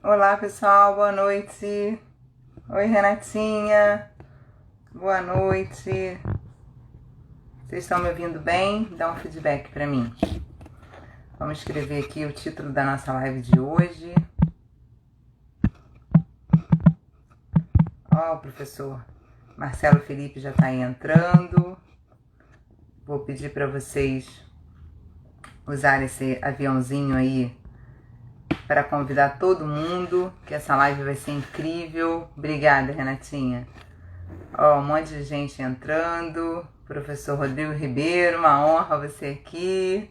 Olá pessoal, boa noite. Oi Renatinha, boa noite. Vocês estão me ouvindo bem? Dá um feedback para mim. Vamos escrever aqui o título da nossa live de hoje. Ó, o professor Marcelo Felipe já está aí entrando. Vou pedir para vocês usarem esse aviãozinho aí para convidar todo mundo, que essa live vai ser incrível. Obrigada, Renatinha. Ó, um monte de gente entrando. Professor Rodrigo Ribeiro, uma honra você aqui.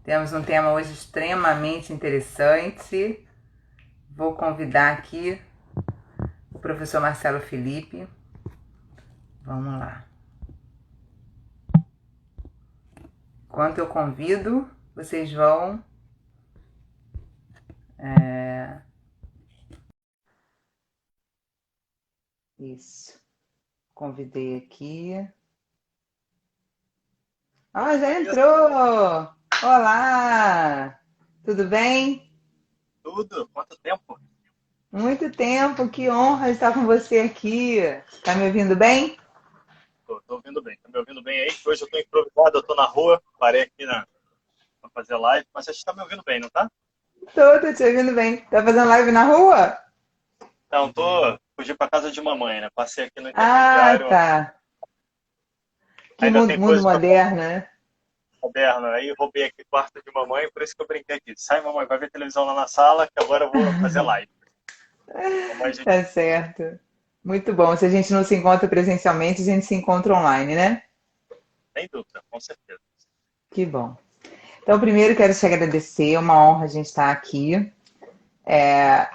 Temos um tema hoje extremamente interessante. Vou convidar aqui o professor Marcelo Felipe. Vamos lá. Enquanto eu convido, vocês vão... Isso. Convidei aqui. Ah, já entrou! Olá! Tudo bem? Tudo? Quanto tempo? Muito tempo, que honra estar com você aqui. Tá me ouvindo bem? Tô ouvindo bem. Tá me ouvindo bem aí? Hoje eu tô improvisado, eu tô na rua, parei aqui pra fazer live, mas você tá me ouvindo bem, não tá? Tô te ouvindo bem. Tá fazendo live na rua? Então, fugi pra casa de mamãe, né? Passei aqui no Ah, intermediário, tá. Que ainda mundo, tem mundo coisa pra fazer moderno, né? moderno. Aí roubei aqui o quarto de mamãe, por isso que eu brinquei aqui. Sai, mamãe, vai ver televisão lá na sala, que agora eu vou fazer live. Mamãe, gente, Tá certo. Muito bom. Se a gente não se encontra presencialmente, a gente se encontra online, né? sem dúvida, com certeza. Que bom. Então, primeiro quero te agradecer, é uma honra a gente estar aqui.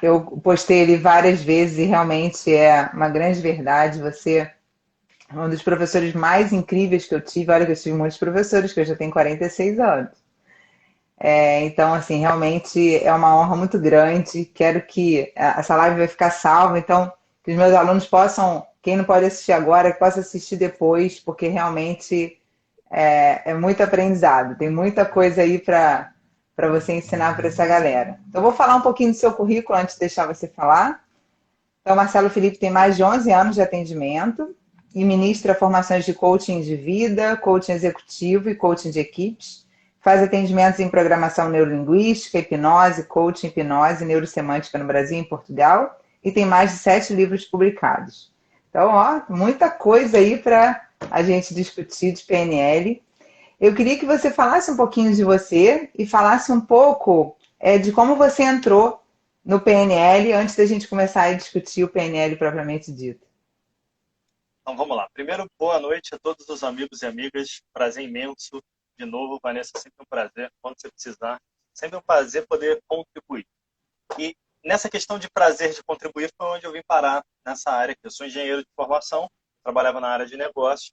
Eu postei ele várias vezes e realmente é uma grande verdade. Você é um dos professores mais incríveis que eu tive. Olha que eu tive muitos professores, que eu já tenho 46 anos. Então, assim, realmente é uma honra muito grande. Quero que essa live vai ficar salva, então que os meus alunos possam, quem não pode assistir agora, que possa assistir depois, porque realmente é muito aprendizado. Tem muita coisa aí para você ensinar para essa galera. Então, eu vou falar um pouquinho do seu currículo antes de deixar você falar. Então, Marcelo Felipe tem mais de 11 anos de atendimento e ministra formações de coaching de vida, coaching executivo e coaching de equipes. Faz atendimentos em programação neurolinguística, hipnose, coaching, hipnose e neurosemântica no Brasil e em Portugal. E tem mais de 7 livros publicados. Então, ó, muita coisa aí para a gente discutir de PNL. Eu queria que você falasse um pouquinho de você e falasse um pouco de como você entrou no PNL antes da gente começar a discutir o PNL propriamente dito. Então vamos lá. Primeiro, boa noite a todos os amigos e amigas. Prazer imenso. De novo, Vanessa, sempre um prazer. Quando você precisar, sempre um prazer poder contribuir. E nessa questão de prazer de contribuir foi onde eu vim parar nessa área, que eu sou engenheiro de formação, trabalhava na área de negócios,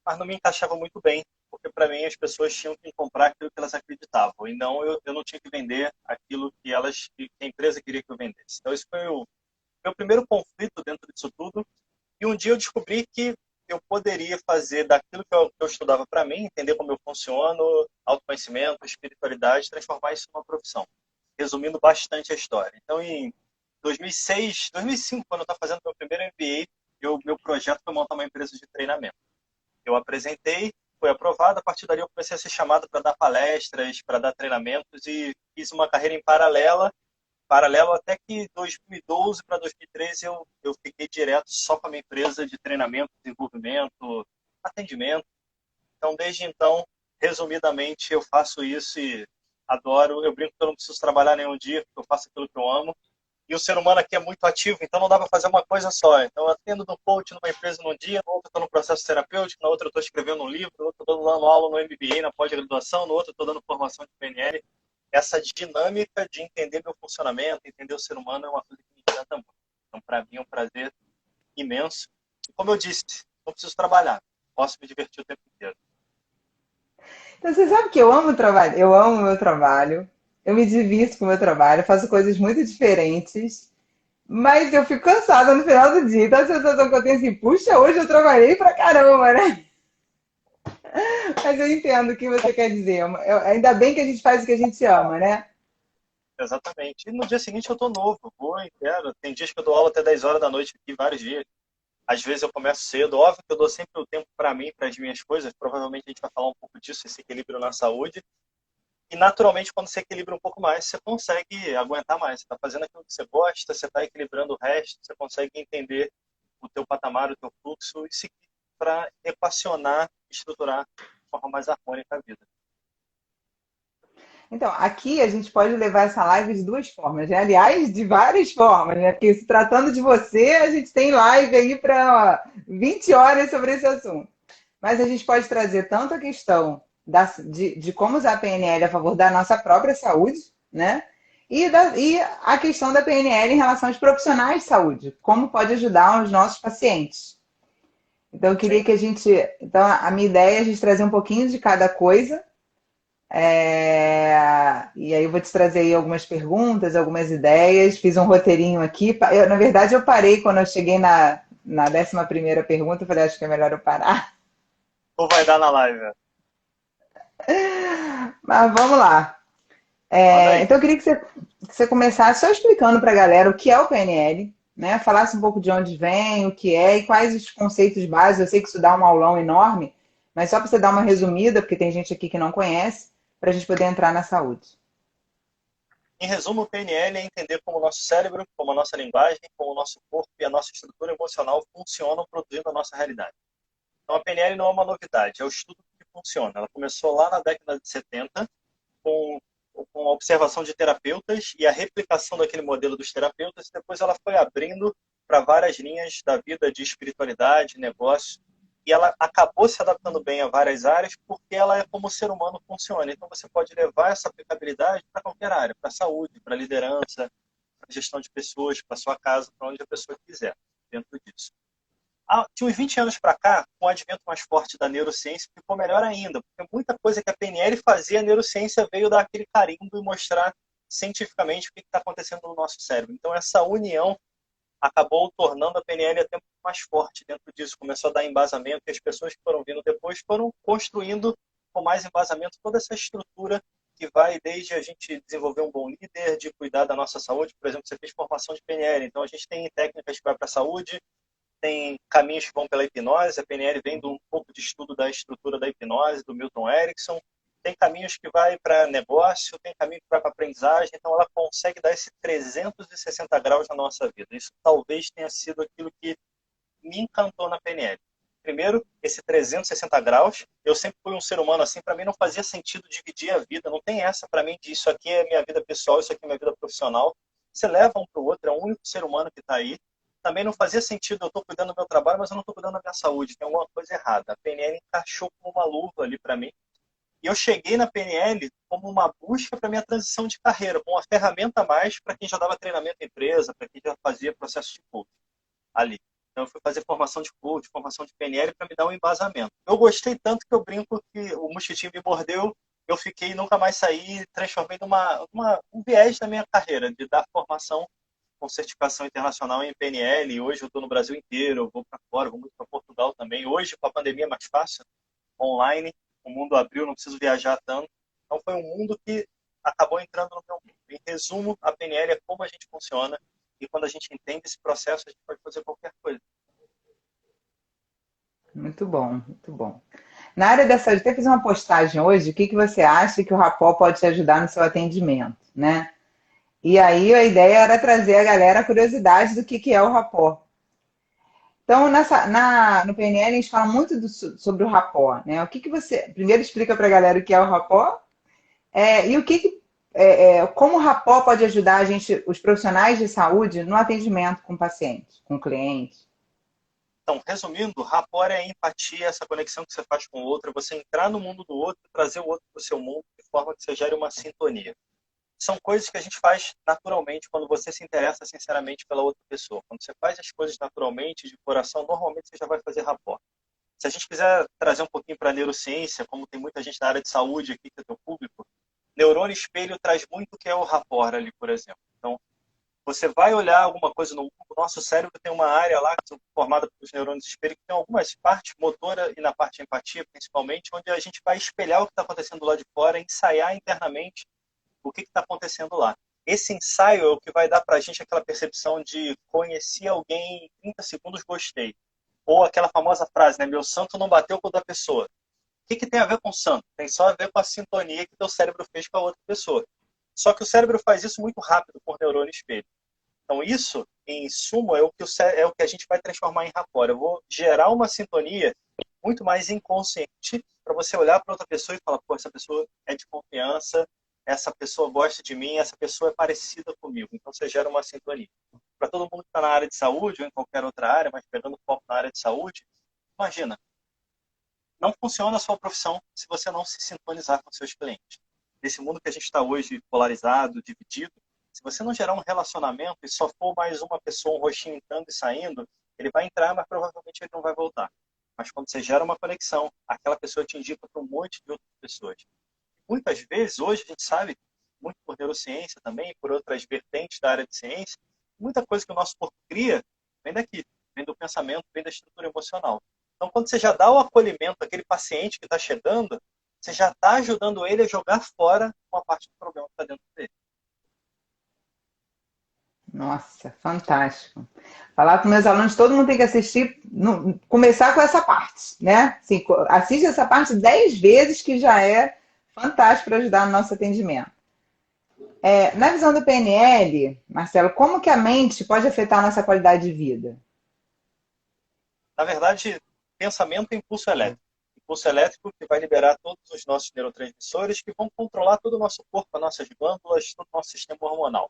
mas não me encaixava muito bem, porque para mim as pessoas tinham que comprar aquilo que elas acreditavam, e não eu não tinha que vender aquilo que a empresa queria que eu vendesse. Então esse foi o meu primeiro conflito dentro disso tudo, e um dia eu descobri que eu poderia fazer daquilo que eu estudava para mim, entender como eu funciono, autoconhecimento, espiritualidade, transformar isso numa profissão. Resumindo bastante a história. Então, em 2006, 2005, quando eu estava fazendo meu primeiro MBA, meu projeto foi montar uma empresa de treinamento. Eu apresentei, foi aprovado, a partir dali eu comecei a ser chamado para dar palestras, para dar treinamentos e fiz uma carreira em paralelo até que 2012 para 2013 eu fiquei direto só com a minha empresa de treinamento, desenvolvimento, atendimento. Então, desde então, resumidamente, eu faço isso e adoro. Eu brinco que eu não preciso trabalhar nenhum dia, porque eu faço aquilo que eu amo. E o ser humano aqui é muito ativo, então não dá para fazer uma coisa só. Então, eu atendo no coach numa empresa num dia, no outro eu estou no processo terapêutico, na outra eu estou escrevendo um livro, no outro eu estou dando aula no MBA, na pós-graduação, no outro eu estou dando formação de PNL. Essa dinâmica de entender meu funcionamento, entender o ser humano é uma coisa que me encanta muito. Então, para mim é um prazer imenso. E como eu disse, não preciso trabalhar, posso me divertir o tempo inteiro. Então, você sabe que eu amo o trabalho, eu amo o meu trabalho, eu me divirto com o meu trabalho, faço coisas muito diferentes, mas eu fico cansada no final do dia. Então, a sensação que eu tenho assim, puxa, hoje eu trabalhei pra caramba, né? Mas eu entendo o que você quer dizer. Ainda bem que a gente faz o que a gente ama, né? Exatamente. E no dia seguinte eu tô novo, vou inteiro. Tem dias que eu dou aula até 10 horas da noite aqui, vários dias. Às vezes eu começo cedo. Óbvio que eu dou sempre o tempo para mim, para as minhas coisas. Provavelmente a gente vai falar um pouco disso, esse equilíbrio na saúde. E naturalmente, quando você equilibra um pouco mais, você consegue aguentar mais. Você está fazendo aquilo que você gosta, você está equilibrando o resto, você consegue entender o teu patamar, o teu fluxo e seguir para equacionar, estruturar de forma mais harmônica a vida. Então, aqui a gente pode levar essa live de duas formas, né? Aliás, de várias formas, né? Porque se tratando de você, a gente tem live aí para 20 horas sobre esse assunto. Mas a gente pode trazer tanto a questão de como usar a PNL a favor da nossa própria saúde, né? E a questão da PNL em relação aos profissionais de saúde, como pode ajudar os nossos pacientes. Então, eu queria Sim. que a gente. Então, a minha ideia é a gente trazer um pouquinho de cada coisa. E aí eu vou te trazer aí algumas perguntas, algumas ideias. Fiz um roteirinho aqui. Na verdade, eu parei quando eu cheguei na 11ª pergunta. Eu falei, acho que é melhor eu parar. Ou vai dar na live? Mas vamos lá. Manda aí. Então, eu queria que você começasse só explicando para a galera o que é o PNL, né? Falasse um pouco de onde vem, o que é e quais os conceitos básicos. Eu sei que isso dá um aulão enorme, mas só para você dar uma resumida, porque tem gente aqui que não conhece, para a gente poder entrar na saúde. Em resumo, o PNL é entender como o nosso cérebro, como a nossa linguagem, como o nosso corpo e a nossa estrutura emocional funcionam produzindo a nossa realidade. Então, a PNL não é uma novidade, é o estudo que funciona. Ela começou lá na década de 70 com, com a observação de terapeutas e a replicação daquele modelo dos terapeutas, e depois ela foi abrindo para várias linhas da vida de espiritualidade, negócio, e ela acabou se adaptando bem a várias áreas porque ela é como o ser humano funciona. Então você pode levar essa aplicabilidade para qualquer área, para a saúde, para a liderança, para a gestão de pessoas, para a sua casa, para onde a pessoa quiser, dentro disso. De uns 20 anos para cá, com o advento mais forte da neurociência, ficou melhor ainda, porque muita coisa que a PNL fazia, a neurociência veio dar aquele carimbo e mostrar cientificamente o que está acontecendo no nosso cérebro. Então, essa união acabou tornando a PNL até muito mais forte dentro disso. Começou a dar embasamento e as pessoas que foram vindo depois foram construindo com mais embasamento toda essa estrutura que vai desde a gente desenvolver um bom líder, de cuidar da nossa saúde. Por exemplo, você fez formação de PNL, então a gente tem técnicas que vai para a saúde, tem caminhos que vão pela hipnose, a PNL vem de um pouco de estudo da estrutura da hipnose, do Milton Erickson, tem caminhos que vai para negócio, tem caminho que vai para aprendizagem, então ela consegue dar esse 360 graus na nossa vida. Isso talvez tenha sido aquilo que me encantou na PNL. Primeiro, esse 360 graus, eu sempre fui um ser humano assim, para mim não fazia sentido dividir a vida, não tem essa para mim de isso aqui é minha vida pessoal, isso aqui é minha vida profissional. Você leva um para o outro, é o único ser humano que está aí. Também não fazia sentido, eu estou cuidando do meu trabalho, mas eu não estou cuidando da minha saúde, tem alguma coisa errada. A PNL encaixou como uma luva ali para mim. E eu cheguei na PNL como uma busca para minha transição de carreira, como uma ferramenta a mais para quem já dava treinamento em empresa, para quem já fazia processo de coaching ali. Então eu fui fazer formação de coach, formação de PNL para me dar um embasamento. Eu gostei tanto que eu brinco que o mosquitinho me mordeu, eu fiquei e nunca mais saí, transformei um viés da minha carreira, de dar formação com certificação internacional em PNL, e hoje eu estou no Brasil inteiro, eu vou para fora, vou muito para Portugal também. Hoje, com a pandemia, é mais fácil, online, o mundo abriu, não preciso viajar tanto. Então foi um mundo que acabou entrando no meu mundo. Em resumo, a PNL é como a gente funciona, e quando a gente entende esse processo, a gente pode fazer qualquer coisa. Muito bom, muito bom. Na área da saúde, até fiz uma postagem hoje, o que que você acha que o Rapó pode te ajudar no seu atendimento, né? E aí a ideia era trazer a galera a curiosidade do que é o Rapó. Então, no PNL, a gente fala muito sobre o Rapó, né? O que que você... Primeiro explica para a galera o que é o Rapó, e como o Rapó pode ajudar a gente, os profissionais de saúde, no atendimento com pacientes, com clientes. Então, resumindo, rapport é a empatia, essa conexão que você faz com o outro, é você entrar no mundo do outro e trazer o outro para o seu mundo de forma que você gere uma sintonia. São coisas que a gente faz naturalmente quando você se interessa sinceramente pela outra pessoa. Quando você faz as coisas naturalmente, de coração, normalmente você já vai fazer rapport. Se a gente quiser trazer um pouquinho para a neurociência, como tem muita gente na área de saúde aqui que é teu público, neurônio espelho traz muito o que é o rapport ali, por exemplo. Então, você vai olhar alguma coisa no mundo, o nosso cérebro tem uma área lá formada pelos neurônios espelho, que tem algumas partes, motora e na parte de empatia, principalmente, onde a gente vai espelhar o que está acontecendo lá de fora, ensaiar internamente o que está acontecendo lá. Esse ensaio é o que vai dar para a gente aquela percepção de conheci alguém em 30 segundos, gostei. Ou aquela famosa frase, né? Meu santo não bateu com o da pessoa. O que tem a ver com o santo? Tem só a ver com a sintonia que teu cérebro fez com a outra pessoa. Só que o cérebro faz isso muito rápido por neurônio espelho. Então isso, em suma, é o que a gente vai transformar em rapport. Eu vou gerar uma sintonia muito mais inconsciente para você olhar para outra pessoa e falar, pô, essa pessoa é de confiança, essa pessoa gosta de mim, essa pessoa é parecida comigo. Então você gera uma sintonia. Para todo mundo que está na área de saúde ou em qualquer outra área, mas pegando foco na área de saúde, imagina, não funciona a sua profissão se você não se sintonizar com seus clientes. Nesse mundo que a gente está hoje polarizado, dividido, se você não gerar um relacionamento e só for mais uma pessoa, um rostinho entrando e saindo, ele vai entrar, mas provavelmente ele não vai voltar. Mas quando você gera uma conexão, aquela pessoa te indica para um monte de outras pessoas. Muitas vezes, hoje, a gente sabe, muito por neurociência também, por outras vertentes da área de ciência, muita coisa que o nosso corpo cria vem daqui, vem do pensamento, vem da estrutura emocional. Então, quando você já dá o acolhimento àquele paciente que está chegando, você já está ajudando ele a jogar fora uma parte do problema que está dentro dele. Nossa, fantástico. Falar com meus alunos, todo mundo tem que assistir, começar com essa parte, né? Assim, assiste essa parte 10 vezes, que já é fantástico para ajudar no nosso atendimento. Na visão do PNL, Marcelo, como que a mente pode afetar a nossa qualidade de vida? Na verdade, pensamento é impulso elétrico. Impulso elétrico que vai liberar todos os nossos neurotransmissores que vão controlar todo o nosso corpo, as nossas glândulas, todo o nosso sistema hormonal.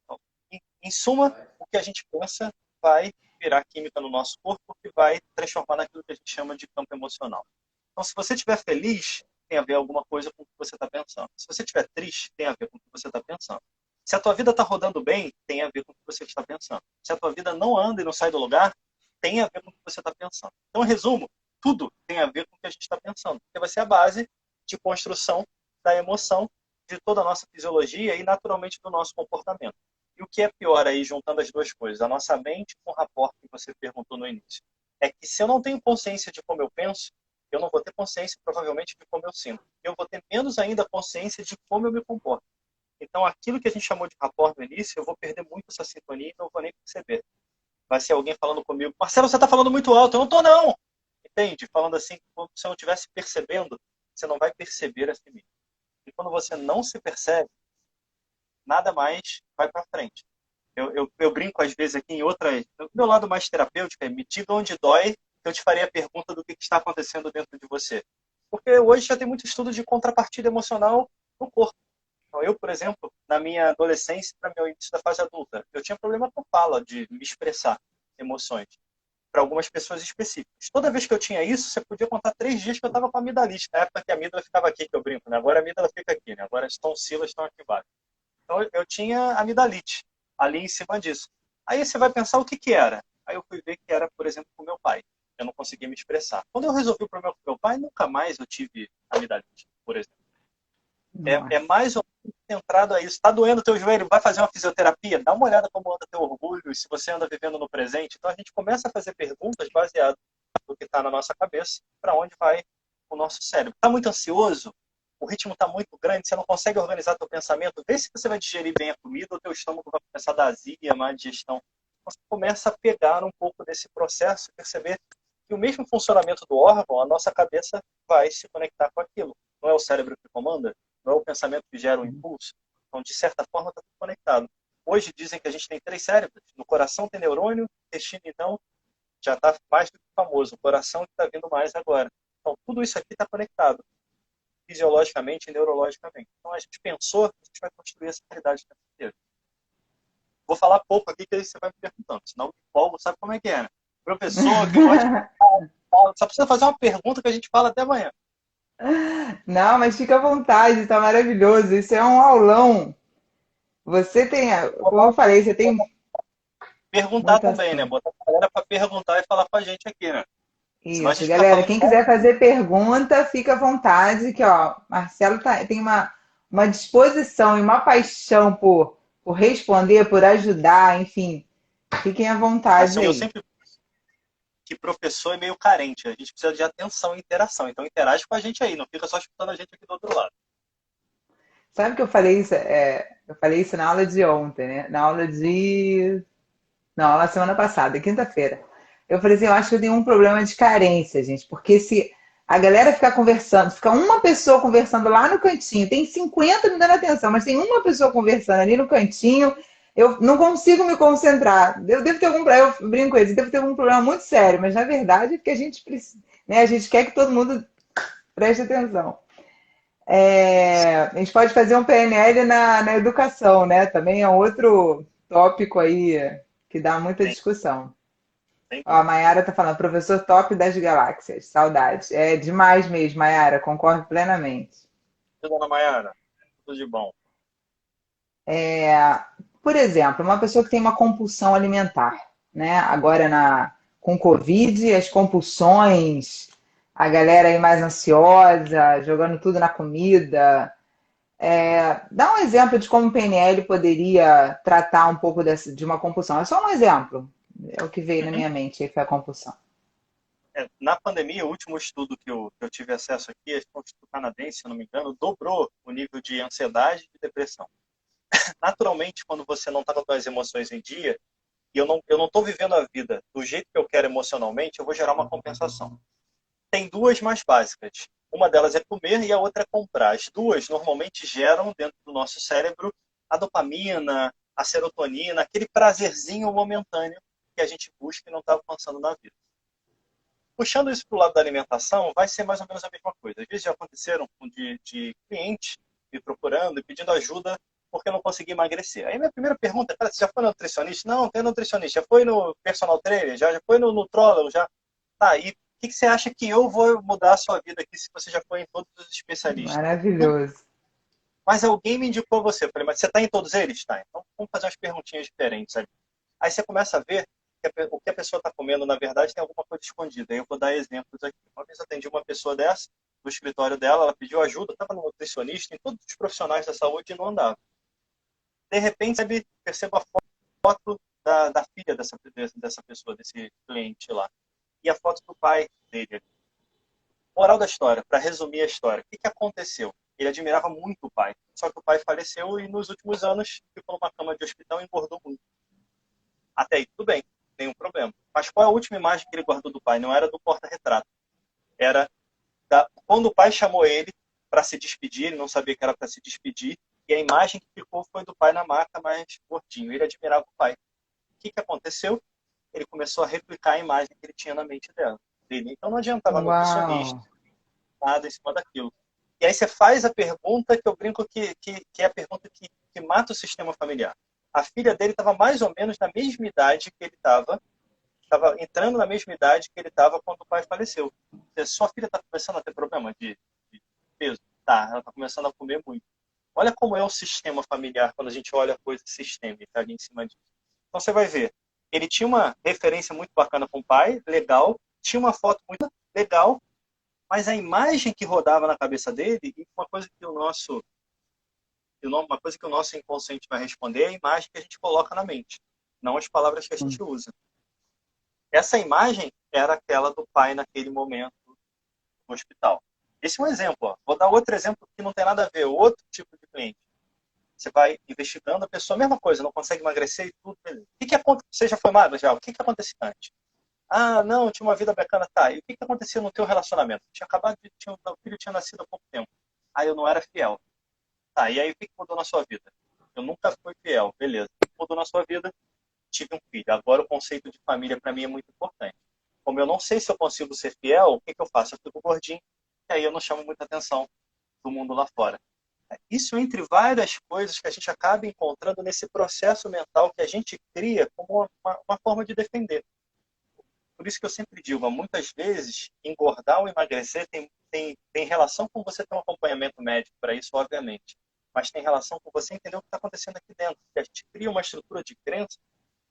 Então, em suma, o que a gente pensa vai virar química no nosso corpo que vai transformar naquilo que a gente chama de campo emocional. Então, se você estiver feliz, tem a ver alguma coisa com o que você está pensando. Se você estiver triste, tem a ver com o que você está pensando. Se a tua vida está rodando bem, tem a ver com o que você está pensando. Se a tua vida não anda e não sai do lugar, tem a ver com o que você está pensando. Então, em resumo, tudo tem a ver com o que a gente está pensando. Porque vai ser a base de construção da emoção, de toda a nossa fisiologia e, naturalmente, do nosso comportamento. E o que é pior aí, juntando as duas coisas, a nossa mente com o rapport que você perguntou no início, é que se eu não tenho consciência de como eu penso, eu não vou ter consciência, provavelmente, de como eu sinto. Eu vou ter menos ainda consciência de como eu me comporto. Então, aquilo que a gente chamou de rapport no início, eu vou perder muito essa sintonia e não vou nem perceber. Vai ser alguém falando comigo, Marcelo, você está falando muito alto. Eu não estou, não. Entende? Falando assim, como se eu não estivesse percebendo, você não vai perceber a si mesmo. E quando você não se percebe, nada mais vai para frente. Eu brinco às vezes aqui em outras... O meu lado mais terapêutico é me diga onde dói, eu te faria a pergunta do que está acontecendo dentro de você. Porque hoje já tem muito estudo de contrapartida emocional no corpo. Então, eu, por exemplo, na minha adolescência, para meu início da fase adulta, eu tinha problema com fala, de me expressar emoções para algumas pessoas específicas. Toda vez que eu tinha isso, você podia contar 3 dias que eu estava com a amidalite. Na época que a amígdala ficava aqui, que eu brinco, né? Agora a amígdala fica aqui, né? Agora as tonsilas estão aqui embaixo. Então eu tinha amidalite ali em cima disso. Aí você vai pensar o que que era. Aí eu fui ver que era, por exemplo, com meu pai. Eu não conseguia me expressar. Quando eu resolvi o problema com meu pai, nunca mais eu tive amidalite, por exemplo. É Nossa. mais ou menos centrado a isso. Está doendo o teu joelho? Vai fazer uma fisioterapia? Dá uma olhada como anda teu orgulho, se você anda vivendo no presente. Então a gente começa a fazer perguntas baseadas no que está na nossa cabeça, para onde vai o nosso cérebro. Está muito ansioso? O ritmo está muito grande, você não consegue organizar teu pensamento? Vê se você vai digerir bem a comida ou teu estômago vai começar a dar azia, má digestão. Você começa a pegar um pouco desse processo e perceber que o mesmo funcionamento do órgão, a nossa cabeça vai se conectar com aquilo. Não é o cérebro que comanda? Não é o pensamento que gera o impulso? Então, de certa forma, está tudo conectado. Hoje dizem que a gente tem 3 cérebros. No coração tem neurônio, no intestino, então, já está mais do que famoso. O coração que está vindo mais agora. Então, tudo isso aqui está conectado, fisiologicamente e neurologicamente. Então, a gente pensou, a gente vai construir essa realidade inteira. Vou falar pouco aqui, que aí você vai me perguntando. Senão, me empolgo, sabe como é que é, né? Professor, que gosta de... Só precisa fazer uma pergunta que a gente fala até amanhã. Não, mas fica à vontade, tá maravilhoso. Isso é um aulão. Você tem, como eu falei, você tem Perguntar muito também, né? assunto. Botar a galera para perguntar e falar com a gente aqui, né? Senão a Isso, gente fica galera. falando Quem só. quiser fazer pergunta, fica à vontade, que ó, Marcelo tem uma disposição e uma paixão por responder, por ajudar, enfim. Fiquem à vontade Assim, eu aí. sempre que professor é meio carente. A gente precisa de atenção e interação. Então interage com a gente aí, não fica só escutando a gente aqui do outro lado. Sabe que eu falei isso? Eu falei isso na aula de ontem, né? Na aula de. Não, aula semana passada, quinta-feira. Eu falei assim, eu acho que eu tenho um problema de carência, gente, porque se a galera ficar conversando, fica uma pessoa conversando lá no cantinho, tem 50 me dando atenção, mas tem uma pessoa conversando ali no cantinho, eu não consigo me concentrar. Eu devo ter algum, eu brinco com eles, devo ter algum problema muito sério, mas na verdade é porque a gente precisa, né, a gente quer que todo mundo preste atenção. A gente pode fazer um PNL na educação, né? Também é outro tópico aí que dá muita Sem, discussão. sem Ó, a dúvida. Mayara tá falando, professor top das galáxias, saudade. É demais mesmo, Mayara, concordo plenamente. E, dona Mayara, tudo de bom. Por exemplo, uma pessoa que tem uma compulsão alimentar, né? Agora com Covid, as compulsões, a galera aí mais ansiosa, jogando tudo na comida. Dá um exemplo de como o PNL poderia tratar um pouco de uma compulsão. É só um exemplo. É o que veio na Uhum. minha mente, aí foi a compulsão. Na pandemia, o último estudo que eu tive acesso aqui, é um estudo canadense, se eu não me engano, dobrou o nível de ansiedade e de depressão. Naturalmente, quando você não está com as emoções em dia, e eu não estou vivendo a vida do jeito que eu quero emocionalmente, eu vou gerar uma compensação. Tem duas mais básicas. Uma delas é comer e a outra é comprar. As duas normalmente geram dentro do nosso cérebro a dopamina, a serotonina, aquele prazerzinho momentâneo que a gente busca e não está alcançando na vida. Puxando isso para o lado da alimentação, vai ser mais ou menos a mesma coisa. Às vezes já aconteceram de clientes me procurando e pedindo ajuda porque eu não consegui emagrecer. Aí minha primeira pergunta é, cara, você já foi no nutricionista? Não, tem nutricionista. Já foi no personal trainer? Já foi no nutrólogo? Já? Tá, e o que você acha que eu vou mudar a sua vida aqui se você já foi em todos os especialistas? Não, Maravilhoso. mas alguém me indicou você. Eu falei, mas você está em todos eles? Tá, então vamos fazer umas perguntinhas diferentes ali. Aí você começa a ver que o que a pessoa está comendo, na verdade, tem alguma coisa escondida. Aí eu vou dar exemplos aqui. Uma vez eu atendi uma pessoa dessa, no escritório dela, ela pediu ajuda, estava no nutricionista, em todos os profissionais da saúde e não andava. De repente, percebo a foto da filha dessa pessoa, desse cliente lá. E a foto do pai dele. Moral da história, para resumir a história, o que aconteceu? Ele admirava muito o pai, só que o pai faleceu e nos últimos anos ficou numa cama de hospital e engordou muito. Até aí, tudo bem, nenhum problema. Mas qual é a última imagem que ele guardou do pai? Não era do porta-retrato. Era quando o pai chamou ele para se despedir, ele não sabia que era para se despedir, e a imagem que ficou foi do pai na maca, mais gordinho. Ele admirava o pai. O que aconteceu? Ele começou a replicar a imagem que ele tinha na mente dele. Então não adiantava Uau! nutricionista, nada em cima daquilo. E aí você faz a pergunta que eu brinco que é a pergunta que mata o sistema familiar. A filha dele estava mais ou menos na mesma idade que ele estava entrando na mesma idade que ele estava quando o pai faleceu. Sua filha está começando a ter problema de peso? Tá, ela está começando a comer muito. Olha como é o sistema familiar quando a gente olha a coisa sistêmica ali em cima disso. Então você vai ver, ele tinha uma referência muito bacana com o pai, legal, tinha uma foto muito legal, mas a imagem que rodava na cabeça dele, e uma coisa que o nosso inconsciente vai responder é a imagem que a gente coloca na mente, não as palavras que a gente usa. Essa imagem era aquela do pai naquele momento no hospital. Esse é um exemplo. Ó. Vou dar outro exemplo que não tem nada a ver, outro tipo de cliente. Você vai investigando a pessoa, mesma coisa, não consegue emagrecer e tudo. O que aconteceu? Você já foi magro já? O que aconteceu antes? Ah, não, tinha uma vida bacana. Tá, e o que acontecia no teu relacionamento? O filho tinha nascido há pouco tempo. Aí eu não era fiel. Tá, e aí o que mudou na sua vida? Eu nunca fui fiel, beleza. O que mudou na sua vida? Tive um filho. Agora o conceito de família para mim é muito importante. Como eu não sei se eu consigo ser fiel, o que eu faço? Eu fico gordinho e aí eu não chamo muita atenção do mundo lá fora. Isso entre várias coisas que a gente acaba encontrando nesse processo mental que a gente cria como uma forma de defender. Por isso que eu sempre digo, muitas vezes, engordar ou emagrecer tem relação com você ter um acompanhamento médico para isso, obviamente. Mas tem relação com você entender o que está acontecendo aqui dentro. Que a gente cria uma estrutura de crença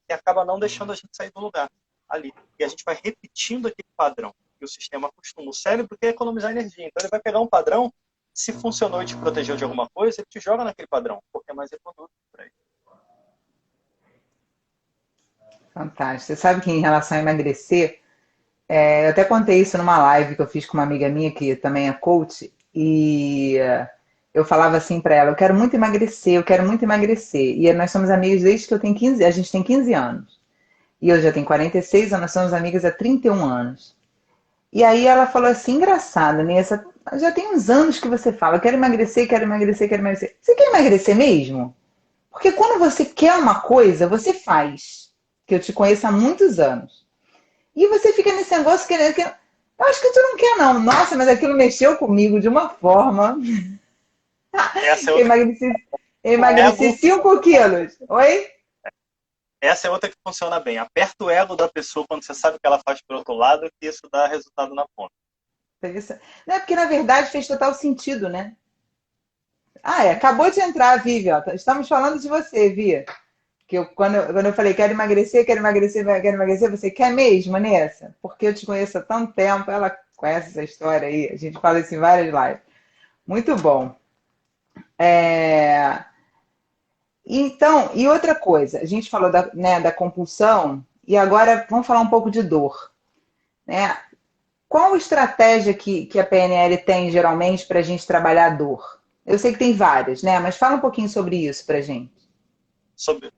que acaba não deixando a gente sair do lugar ali. E a gente vai repetindo aquele padrão que o sistema acostuma. O cérebro quer economizar energia. Então ele vai pegar um padrão, se funcionou e te protegeu de alguma coisa, ele te joga naquele padrão, porque é mais econômico para ele. Fantástico. Você sabe que em relação a emagrecer, eu até contei isso numa live que eu fiz com uma amiga minha que também é coach, e eu falava assim para ela, eu quero muito emagrecer, eu quero muito emagrecer. E nós somos amigas desde que eu tenho 15, a gente tem 15 anos. E eu já tenho 46, nós somos amigas há 31 anos. E aí ela falou assim, engraçado, Nessa, já tem uns anos que você fala, eu quero emagrecer, quero emagrecer, quero emagrecer. Você quer emagrecer mesmo? Porque quando você quer uma coisa, você faz. Que eu te conheço há muitos anos. E você fica nesse negócio querendo que. Eu acho que tu não quer, não. Nossa, mas aquilo mexeu comigo de uma forma. Essa é Que eu outra. O emagreci ego, 5 quilos. Oi? essa é outra que funciona bem. Aperta o ego da pessoa quando você sabe o que ela faz por outro lado, que isso dá resultado na ponta. Não é porque na verdade fez total sentido, né? Ah, é. Acabou de entrar a Vivi, ó. Estamos falando de você, Vi. Que quando eu falei quero emagrecer, quero emagrecer, você quer mesmo, Nessa? Porque eu te conheço há tanto tempo, ela conhece essa história aí, a gente fala isso em várias lives. Muito bom. É, então, e outra coisa, a gente falou da compulsão, e agora vamos falar um pouco de dor. Né? Qual estratégia que a PNL tem geralmente para a gente trabalhar a dor? Eu sei que tem várias, né? Mas fala um pouquinho sobre isso para a gente.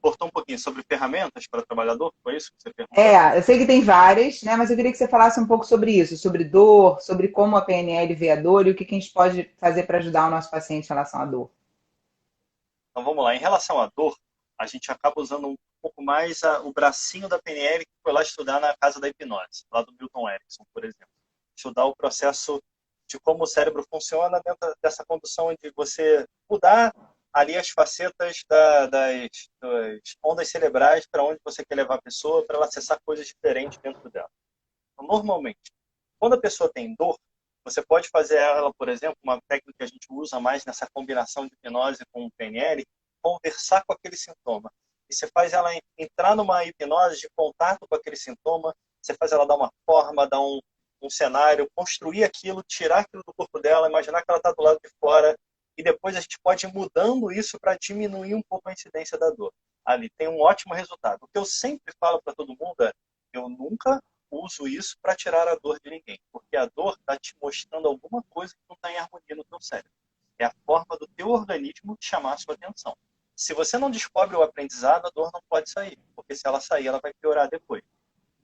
Cortou um pouquinho sobre ferramentas para trabalhador, foi isso que você perguntou? Eu sei que tem várias, né? Mas eu queria que você falasse um pouco sobre isso, sobre dor, sobre como a PNL vê a dor e o que a gente pode fazer para ajudar o nosso paciente em relação à dor. Então vamos lá. Em relação à dor, a gente acaba usando um pouco mais o bracinho da PNL que foi lá estudar na casa da hipnose, lá do Milton Erickson, por exemplo. Estudar o processo de como o cérebro funciona dentro dessa condução de você mudar ali as facetas das ondas cerebrais para onde você quer levar a pessoa, para ela acessar coisas diferentes dentro dela. Então, normalmente, quando a pessoa tem dor, você pode fazer ela, por exemplo, uma técnica que a gente usa mais nessa combinação de hipnose com o PNL, conversar com aquele sintoma. E você faz ela entrar numa hipnose de contato com aquele sintoma, você faz ela dar uma forma, dar um cenário, construir aquilo, tirar aquilo do corpo dela, imaginar que ela está do lado de fora, e depois a gente pode ir mudando isso para diminuir um pouco a incidência da dor. Ali tem um ótimo resultado. O que eu sempre falo para todo mundo é, eu nunca uso isso para tirar a dor de ninguém, porque a dor está te mostrando alguma coisa que não está em harmonia no teu cérebro. É a forma do teu organismo chamar a sua atenção. Se você não descobre o aprendizado, a dor não pode sair, porque se ela sair, ela vai piorar depois.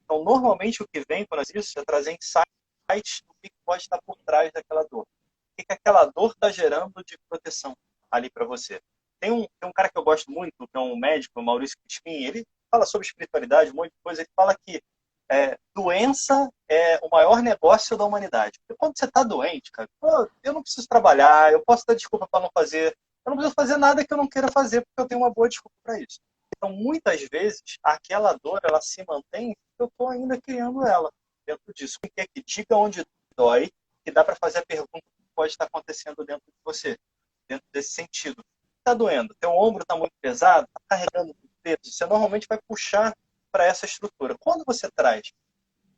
Então, normalmente, o que vem quando isso é trazer insights do que pode estar por trás daquela dor. O que aquela dor está gerando de proteção ali para você. Tem um cara que eu gosto muito, que é um médico, o Maurício Crispim, ele fala sobre espiritualidade, um monte de coisa, ele fala que doença é o maior negócio da humanidade. Porque quando você está doente, cara, eu não preciso trabalhar, eu posso dar desculpa para não fazer, eu não preciso fazer nada que eu não queira fazer, porque eu tenho uma boa desculpa para isso. Então, muitas vezes, aquela dor, ela se mantém, porque eu estou ainda criando ela dentro disso. O que é que diga onde dói, que dá para fazer a pergunta que pode estar acontecendo dentro de você, dentro desse sentido. Está doendo? Teu ombro está muito pesado? Está carregando muito peso? Você normalmente vai puxar para essa estrutura. Quando você traz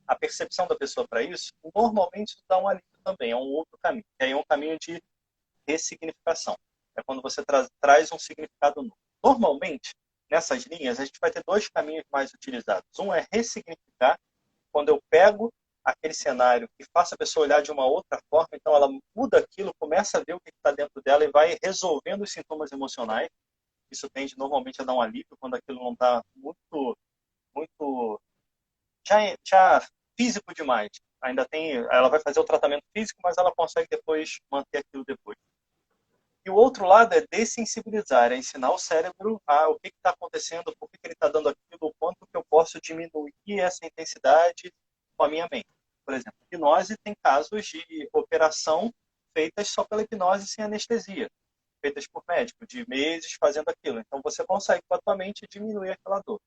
a percepção da pessoa para isso, normalmente isso dá um alívio também, é um outro caminho. E aí é um caminho de ressignificação. É quando você traz um significado novo. Normalmente, nessas linhas, a gente vai ter dois caminhos mais utilizados. Um é ressignificar, quando eu pego aquele cenário e faço a pessoa olhar de uma outra forma, então ela muda aquilo, começa a ver o que está dentro dela e vai resolvendo os sintomas emocionais. Isso tende normalmente a dar um alívio quando aquilo não está muito já físico demais. Ainda tem, ela vai fazer o tratamento físico, mas ela consegue depois manter aquilo depois. E o outro lado é dessensibilizar, é ensinar o cérebro a o que está acontecendo, por que ele está dando aquilo, o quanto que eu posso diminuir essa intensidade com a minha mente. Por exemplo, hipnose tem casos de operação feitas só pela hipnose sem anestesia, feitas por médico, de meses fazendo aquilo. Então você consegue com a tua mente diminuir aquela dor.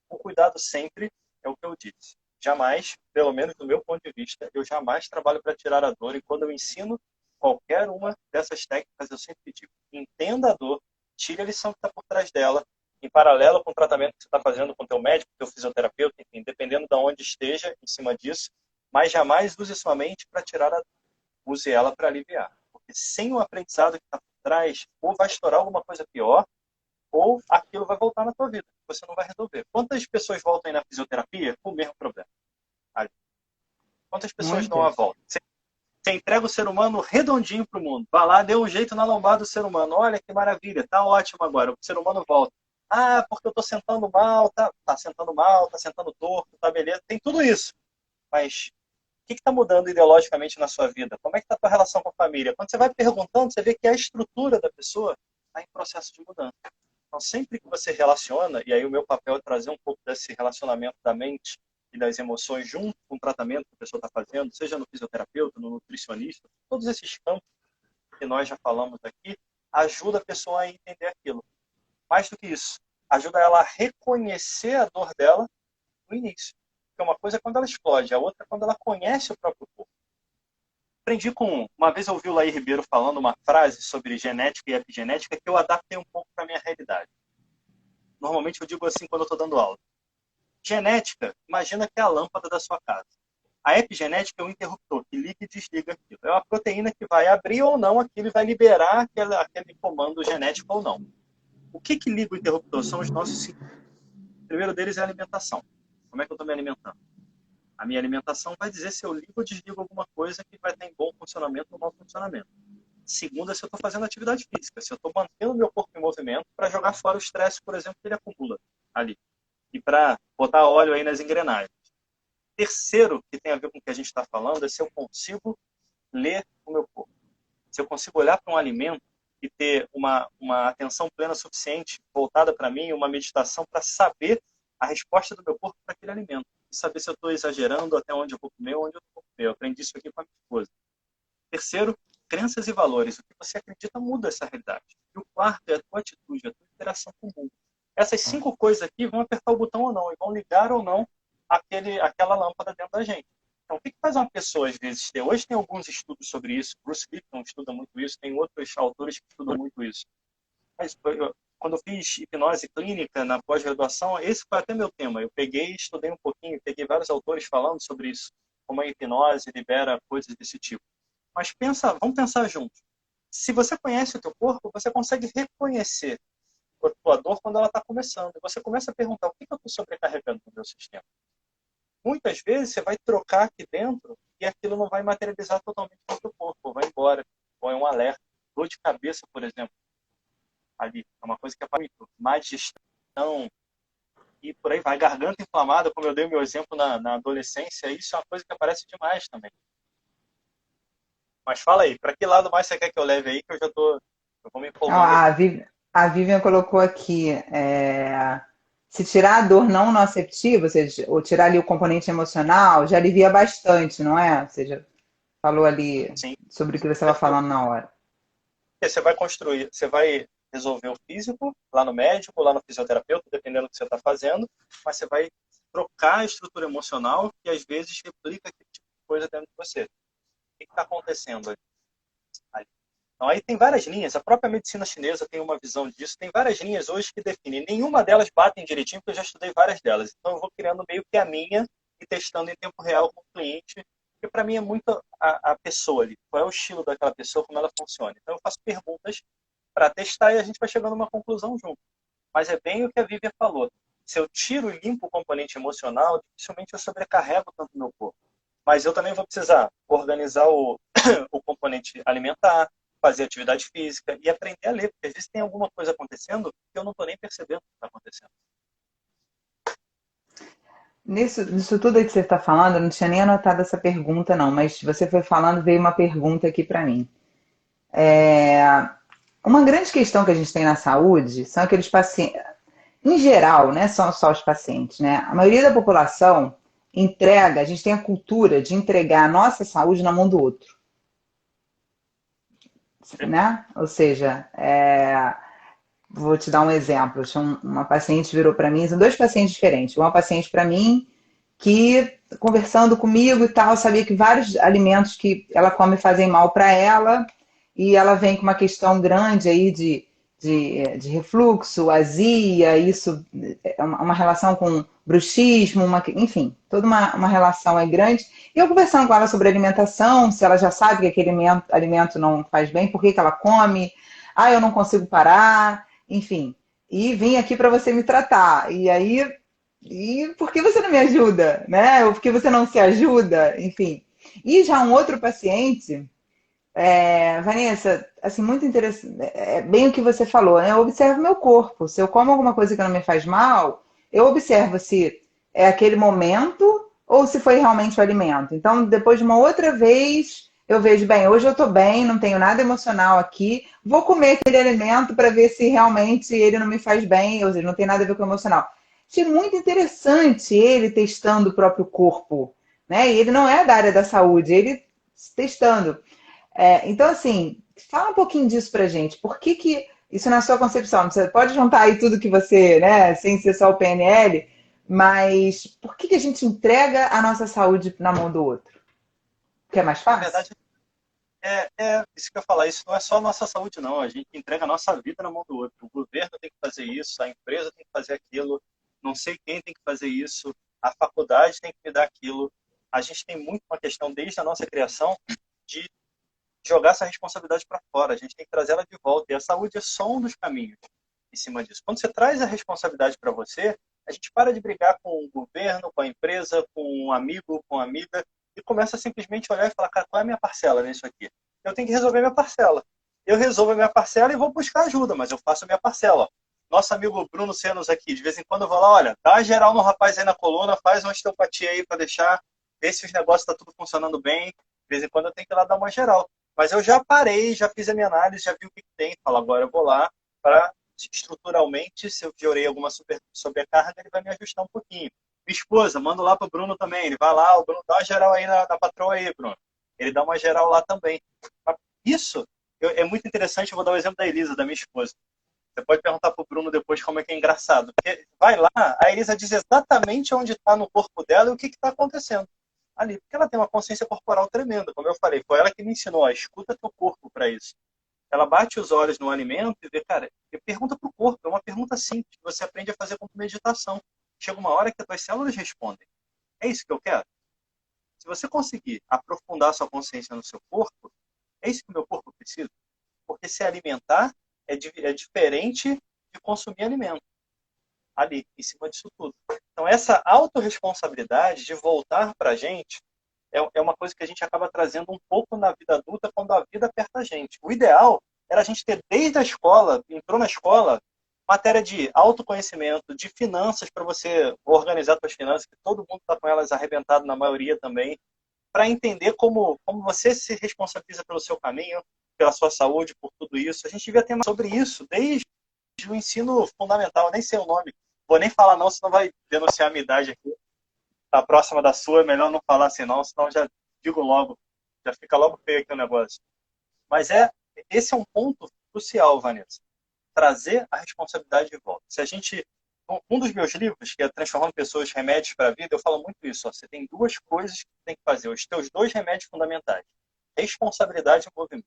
O cuidado sempre é o que eu disse. Jamais, pelo menos do meu ponto de vista, eu jamais trabalho para tirar a dor. E quando eu ensino qualquer uma dessas técnicas, eu sempre digo, entenda a dor, tire a lição que está por trás dela, em paralelo com o tratamento que você está fazendo com o teu médico, teu fisioterapeuta, enfim, dependendo de onde esteja em cima disso, mas jamais use sua mente para tirar a dor. Use ela para aliviar. Porque sem o aprendizado que está por trás, ou vai estourar alguma coisa pior, ou aquilo vai voltar na tua vida. Você não vai resolver. Quantas pessoas voltam aí na fisioterapia com o mesmo problema? Ali. Quantas pessoas dão a Muitas. volta? Você entrega o ser humano redondinho para o mundo. Vai lá, deu um jeito na lombada do ser humano. Olha que maravilha, tá ótimo agora. O ser humano volta. Ah, porque eu tô sentando mal, tá sentando mal, tá sentando torto, tá beleza. Tem tudo isso. Mas o que está mudando ideologicamente na sua vida? Como é que está a tua relação com a família? Quando você vai perguntando, você vê que a estrutura da pessoa está em processo de mudança. Então, sempre que você relaciona, e aí o meu papel é trazer um pouco desse relacionamento da mente e das emoções junto com o tratamento que a pessoa está fazendo, seja no fisioterapeuta, no nutricionista, todos esses campos que nós já falamos aqui, ajuda a pessoa a entender aquilo. Mais do que isso, ajuda ela a reconhecer a dor dela no início. Porque uma coisa é quando ela explode, a outra é quando ela conhece o próprio corpo. Aprendi com... Uma vez eu ouvi o Laí Ribeiro falando uma frase sobre genética e epigenética que eu adaptei um pouco para a minha realidade. Normalmente eu digo assim quando eu estou dando aula. Genética, imagina que é a lâmpada da sua casa. A epigenética é um interruptor que liga e desliga aquilo. É uma proteína que vai abrir ou não aquilo e vai liberar aquele comando genético ou não. O que liga o interruptor? São os nossos sentidos. O primeiro deles é a alimentação. Como é que eu estou me alimentando? A minha alimentação vai dizer se eu ligo ou desligo alguma coisa que vai estar em bom funcionamento ou mau funcionamento. Segunda, se eu estou fazendo atividade física, se eu estou mantendo o meu corpo em movimento para jogar fora o estresse, por exemplo, que ele acumula ali. E para botar óleo aí nas engrenagens. Terceiro, que tem a ver com o que a gente está falando, é se eu consigo ler o meu corpo. Se eu consigo olhar para um alimento e ter uma atenção plena suficiente voltada para mim, uma meditação para saber a resposta do meu corpo para aquele alimento. E saber se eu estou exagerando, até onde eu vou comer, onde eu não vou comer. Eu aprendi isso aqui com a minha esposa. Terceiro, crenças e valores. O que você acredita muda essa realidade. E o quarto é a tua atitude, a tua interação com o mundo. Essas 5 coisas aqui vão apertar o botão ou não, e vão ligar ou não aquela lâmpada dentro da gente. Então, o que faz uma pessoa, às vezes, ter? Hoje tem alguns estudos sobre isso. Bruce Lipton estuda muito isso, tem outros autores que estudam muito isso. Mas, quando eu fiz hipnose clínica na pós-graduação, esse foi até meu tema. Eu peguei, estudei um pouquinho, peguei vários autores falando sobre isso, como a hipnose libera coisas desse tipo. Mas vamos pensar juntos. Se você conhece o teu corpo, você consegue reconhecer a tua dor quando ela está começando. Você começa a perguntar, o que eu estou sobrecarregando no meu sistema? Muitas vezes você vai trocar aqui dentro e aquilo não vai materializar totalmente no teu corpo, vai embora. Ou é um alerta. Dor de cabeça, por exemplo. Ali, é uma coisa que é muito. Má digestão e por aí vai. Garganta inflamada, como eu dei o meu exemplo na adolescência, isso é uma coisa que aparece demais também. Mas fala aí, para que lado mais você quer que eu leve aí, que eu vou me empolgando. A Vivian colocou aqui, se tirar a dor não nociceptiva, ou seja, ou tirar ali o componente emocional, já alivia bastante, não é? Ou seja, falou ali Sim. sobre o que você estava falando na hora. Você vai construir, você vai resolver o físico, lá no médico, lá no fisioterapeuta, dependendo do que você está fazendo, mas você vai trocar a estrutura emocional que às vezes replica aquele tipo de coisa dentro de você. O que está acontecendo ali? Então, aí tem várias linhas, a própria medicina chinesa tem uma visão disso, tem várias linhas hoje que definem, nenhuma delas batem direitinho, porque eu já estudei várias delas, então eu vou criando meio que a minha e testando em tempo real com o cliente, porque para mim é muito a pessoa ali, qual é o estilo daquela pessoa, como ela funciona. Então eu faço perguntas para testar e a gente vai chegando a uma conclusão junto. Mas é bem o que a Vivian falou, se eu tiro e limpo o componente emocional, dificilmente eu sobrecarrego tanto o meu corpo. Mas eu também vou precisar organizar o componente alimentar, fazer atividade física e aprender a ler, porque às vezes tem alguma coisa acontecendo que eu não estou nem percebendo o que está acontecendo. Nisso tudo aí que você está falando, eu não tinha nem anotado essa pergunta, não, mas você foi falando, veio uma pergunta aqui para mim. Uma grande questão que a gente tem na saúde são aqueles pacientes, em geral, né, são só os pacientes, né? A maioria da população a gente tem a cultura de entregar a nossa saúde na mão do outro. Né? Ou seja, vou te dar um exemplo. Uma paciente virou para mim, são 2 pacientes diferentes. Uma paciente para mim que, conversando comigo e tal, sabia que vários alimentos que ela come fazem mal para ela, e ela vem com uma questão grande aí de refluxo, azia, isso é uma relação com bruxismo, enfim, toda uma relação aí grande. E eu conversando com ela sobre alimentação, se ela já sabe que aquele alimento não faz bem, por que ela come, eu não consigo parar, enfim. E vim aqui para você me tratar. E aí, por que você não me ajuda? Né? Ou por que você não se ajuda? Enfim. E já um outro paciente, Vanessa, assim, muito interessante, bem o que você falou, né? Eu observo meu corpo. Se eu como alguma coisa que não me faz mal, eu observo se é aquele momento ou se foi realmente o alimento. Então, depois de uma outra vez, eu vejo, bem, hoje eu estou bem, não tenho nada emocional aqui, vou comer aquele alimento para ver se realmente ele não me faz bem, ou seja, não tem nada a ver com o emocional. Achei muito interessante ele testando o próprio corpo, né? E ele não é da área da saúde, ele testando. Então, assim, fala um pouquinho disso pra gente. Por que que isso na sua concepção? Você pode juntar aí tudo que você, né, sem ser só o PNL, mas por que que a gente entrega a nossa saúde na mão do outro? Porque é mais Na fácil? verdade, é isso que eu ia falar. Isso não é só a nossa saúde, não. A gente entrega a nossa vida na mão do outro. O governo tem que fazer isso, a empresa tem que fazer aquilo, não sei quem tem que fazer isso, a faculdade tem que me dar aquilo. A gente tem muito uma questão, desde a nossa criação, de jogar essa responsabilidade para fora. A gente tem que trazer ela de volta. E a saúde é só um dos caminhos em cima disso. Quando você traz a responsabilidade para você, a gente para de brigar com o governo, com a empresa, com um amigo, com uma amiga, e começa a simplesmente olhar e falar, cara, qual é a minha parcela nisso aqui? Eu tenho que resolver minha parcela. Eu resolvo a minha parcela e vou buscar ajuda, mas eu faço a minha parcela. Nosso amigo Bruno Senos aqui, de vez em quando eu vou lá, olha, dá geral no rapaz aí na coluna, faz uma osteopatia aí para deixar, ver se os negócios estão tudo funcionando bem. De vez em quando eu tenho que ir lá dar uma geral. Mas eu já parei, já fiz a minha análise, já vi o que tem. Falo, agora eu vou lá para estruturalmente, se eu piorei alguma sobrecarga, ele vai me ajustar um pouquinho. Minha esposa, mando lá para o Bruno também. Ele vai lá, o Bruno dá uma geral aí na patroa aí, Bruno. Ele dá uma geral lá também. Isso é muito interessante. Eu vou dar o exemplo da Elisa, da minha esposa. Você pode perguntar para o Bruno depois como é que é engraçado. Porque vai lá, a Elisa diz exatamente onde está no corpo dela e o que está acontecendo ali. Porque ela tem uma consciência corporal tremenda. Como eu falei, foi ela que me ensinou, escuta teu corpo para isso. Ela bate os olhos no alimento e vê, cara, e pergunta para o corpo. É uma pergunta simples. Você aprende a fazer com meditação. Chega uma hora que as tuas células respondem. É isso que eu quero? Se você conseguir aprofundar sua consciência no seu corpo, é isso que o meu corpo precisa. Porque se alimentar é diferente de consumir alimento. Ali, em cima disso tudo. Então, essa autorresponsabilidade de voltar para a gente é uma coisa que a gente acaba trazendo um pouco na vida adulta quando a vida aperta a gente. O ideal era a gente ter desde a escola, entrou na escola, matéria de autoconhecimento, de finanças para você organizar suas finanças, que todo mundo está com elas arrebentado na maioria também, para entender como você se responsabiliza pelo seu caminho, pela sua saúde, por tudo isso. A gente devia ter mais sobre isso desde o ensino fundamental, eu nem sei o nome, vou nem falar não, senão vai denunciar a minha idade aqui. Tá próxima da sua, é melhor não falar assim não, senão já digo logo, já fica logo feio aqui o negócio. Mas esse é um ponto crucial, Vanessa. Trazer a responsabilidade de volta. Se a gente, um dos meus livros, que é Transformando Pessoas, Remédios para a Vida, eu falo muito isso. Ó, você tem duas coisas que você tem que fazer, os teus dois remédios fundamentais. Responsabilidade e movimento.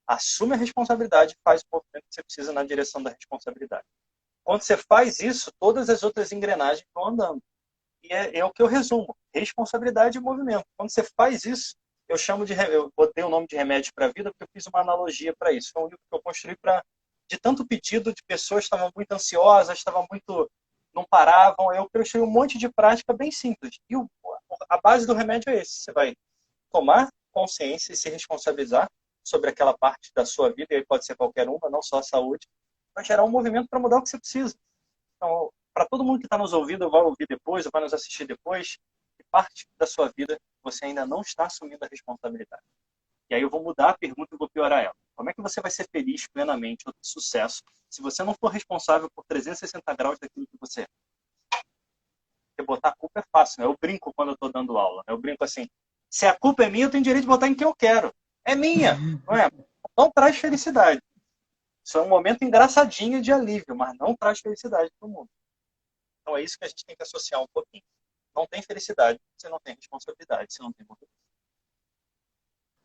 Assume a responsabilidade e faz o movimento que você precisa na direção da responsabilidade. Quando você faz isso, todas as outras engrenagens vão andando. E é o que eu resumo: responsabilidade e movimento. Quando você faz isso, eu botei o nome de Remédio para a Vida porque eu fiz uma analogia para isso. Foi um livro que eu construí de tanto pedido de pessoas que estavam muito ansiosas, não paravam. Eu construí um monte de prática bem simples. E a base do remédio é esse: você vai tomar consciência e se responsabilizar sobre aquela parte da sua vida, e aí pode ser qualquer uma, não só a saúde, vai gerar um movimento para mudar o que você precisa. Então, para todo mundo que está nos ouvindo, vai ouvir depois, ou vai nos assistir depois, que parte da sua vida você ainda não está assumindo a responsabilidade. E aí eu vou mudar a pergunta e vou piorar ela. Como é que você vai ser feliz plenamente ou ter sucesso se você não for responsável por 360 graus daquilo que você é? Porque botar a culpa é fácil, né? Eu brinco quando eu estou dando aula. Né? Eu brinco assim, se a culpa é minha, eu tenho direito de botar em quem eu quero. É minha, não é? Não traz felicidade. Isso é um momento engraçadinho de alívio, mas não traz felicidade para o mundo. Então é isso que a gente tem que associar um pouquinho. Não tem felicidade, você não tem responsabilidade, você não tem movimento.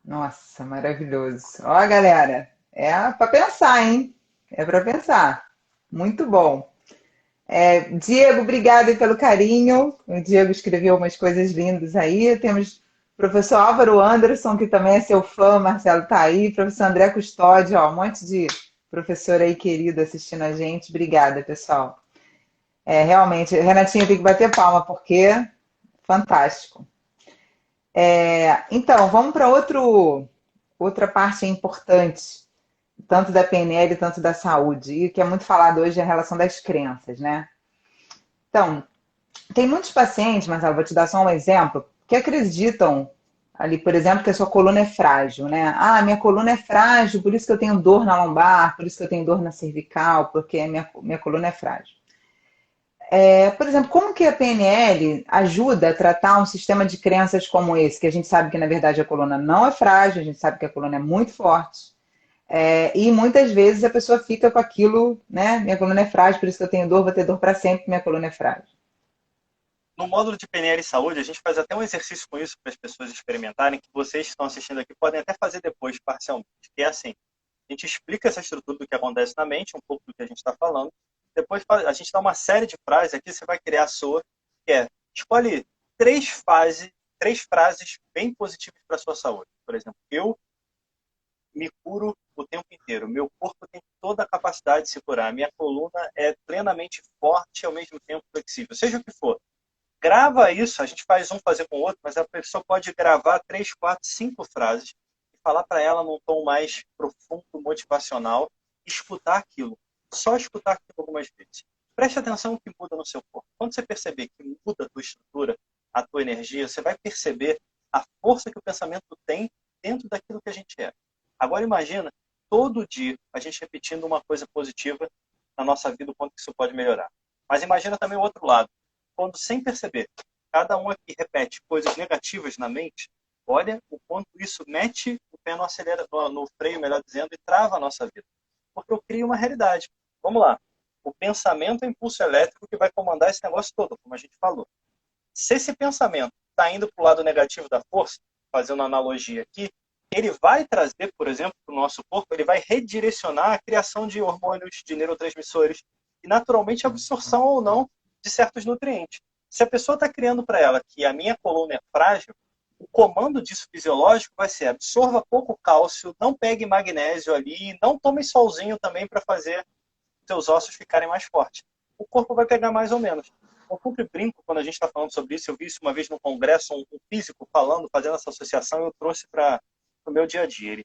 Nossa, maravilhoso. Ó, galera, é para pensar, hein? É para pensar. Muito bom. Diego, obrigada pelo carinho. O Diego escreveu umas coisas lindas aí. Temos o professor Álvaro Anderson, que também é seu fã, Marcelo está aí. Professor André Custódio, ó, um monte de professor aí querido assistindo a gente. Obrigada, pessoal. Realmente, Renatinho tem que bater palma, porque fantástico. Então, vamos para outra parte importante, tanto da PNL, tanto da saúde, e que é muito falado hoje é a relação das crenças, né? Então, tem muitos pacientes, Marcelo, vou te dar só um exemplo, que acreditam ali, por exemplo, que a sua coluna é frágil, né? Ah, minha coluna é frágil, por isso que eu tenho dor na lombar, por isso que eu tenho dor na cervical, porque minha coluna é frágil. Por exemplo, como que a PNL ajuda a tratar um sistema de crenças como esse, que a gente sabe que, na verdade, a coluna não é frágil, a gente sabe que a coluna é muito forte, e muitas vezes a pessoa fica com aquilo, né? Minha coluna é frágil, por isso que eu tenho dor, vou ter dor para sempre, minha coluna é frágil. No módulo de PNL e saúde, a gente faz até um exercício com isso para as pessoas experimentarem, que vocês que estão assistindo aqui podem até fazer depois, parcialmente. Que é assim, a gente explica essa estrutura do que acontece na mente, um pouco do que a gente está falando. Depois a gente dá uma série de frases aqui, você vai criar a sua, que é, escolhe três frases bem positivas para a sua saúde. Por exemplo, eu me curo o tempo inteiro. Meu corpo tem toda a capacidade de se curar. Minha coluna é plenamente forte e ao mesmo tempo flexível. Seja o que for. Grava isso, a gente faz um fazer com o outro, mas a pessoa pode gravar 3, 4, 5 frases e falar para ela num tom mais profundo, motivacional, escutar aquilo. Só escutar aquilo algumas vezes. Preste atenção no que muda no seu corpo. Quando você perceber que muda a tua estrutura, a tua energia, você vai perceber a força que o pensamento tem dentro daquilo que a gente é. Agora imagina, todo dia, a gente repetindo uma coisa positiva na nossa vida, o quanto que isso pode melhorar. Mas imagina também o outro lado. Quando, sem perceber, cada um aqui repete coisas negativas na mente, olha o quanto isso mete o pé no acelerador, no freio, melhor dizendo, e trava a nossa vida. Porque eu crio uma realidade. Vamos lá. O pensamento é o impulso elétrico que vai comandar esse negócio todo, como a gente falou. Se esse pensamento está indo para o lado negativo da força, fazendo uma analogia aqui, ele vai trazer, por exemplo, para o nosso corpo, ele vai redirecionar a criação de hormônios, de neurotransmissores, e naturalmente a absorção ou não de certos nutrientes. Se a pessoa está criando para ela que a minha coluna é frágil, o comando disso fisiológico vai ser absorva pouco cálcio, não pegue magnésio ali, não tome solzinho também para fazer seus ossos ficarem mais fortes. O corpo vai pegar mais ou menos. Eu sempre brinco quando a gente está falando sobre isso. Eu vi isso uma vez no congresso, um físico falando, fazendo essa associação, e eu trouxe para o meu dia a dia. Ele,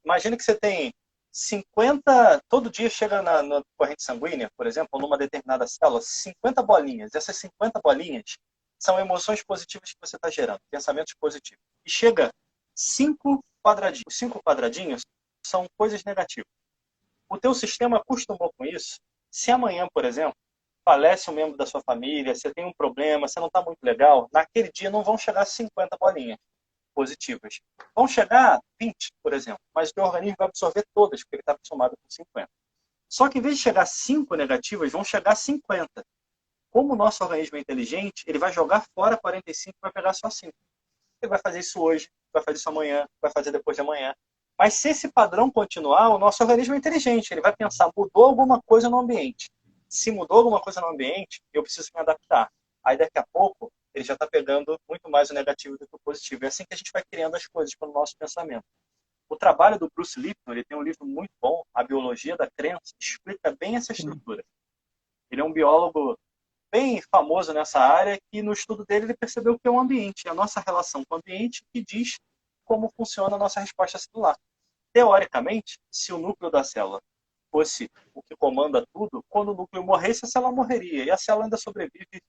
imagina que você tem 50, todo dia chega na corrente sanguínea, por exemplo, numa determinada célula, 50 bolinhas. Essas 50 bolinhas são emoções positivas que você está gerando, pensamentos positivos. E chega 5 quadradinhos. Os 5 quadradinhos são coisas negativas. O teu sistema acostumou com isso. Se amanhã, por exemplo, falece um membro da sua família, você tem um problema, você não está muito legal, naquele dia não vão chegar 50 bolinhas positivas. Vão chegar 20, por exemplo, mas o teu organismo vai absorver todas, porque ele está acostumado com 50. Só que em vez de chegar 5 negativas, vão chegar 50. Como o nosso organismo é inteligente, ele vai jogar fora 45 e vai pegar só 5. Ele vai fazer isso hoje, vai fazer isso amanhã, vai fazer depois de amanhã. Mas se esse padrão continuar, o nosso organismo é inteligente. Ele vai pensar, mudou alguma coisa no ambiente. Se mudou alguma coisa no ambiente, eu preciso me adaptar. Aí daqui a pouco, ele já está pegando muito mais o negativo do que o positivo. É assim que a gente vai criando as coisas pelo nosso pensamento. O trabalho do Bruce Lipton, ele tem um livro muito bom, A Biologia da Crença, explica bem essa estrutura. Ele é um biólogo bem famoso nessa área, que no estudo dele ele percebeu que é o ambiente, a nossa relação com o ambiente que diz como funciona a nossa resposta celular. Teoricamente, se o núcleo da célula fosse o que comanda tudo, quando o núcleo morresse, a célula morreria. E a célula ainda sobrevive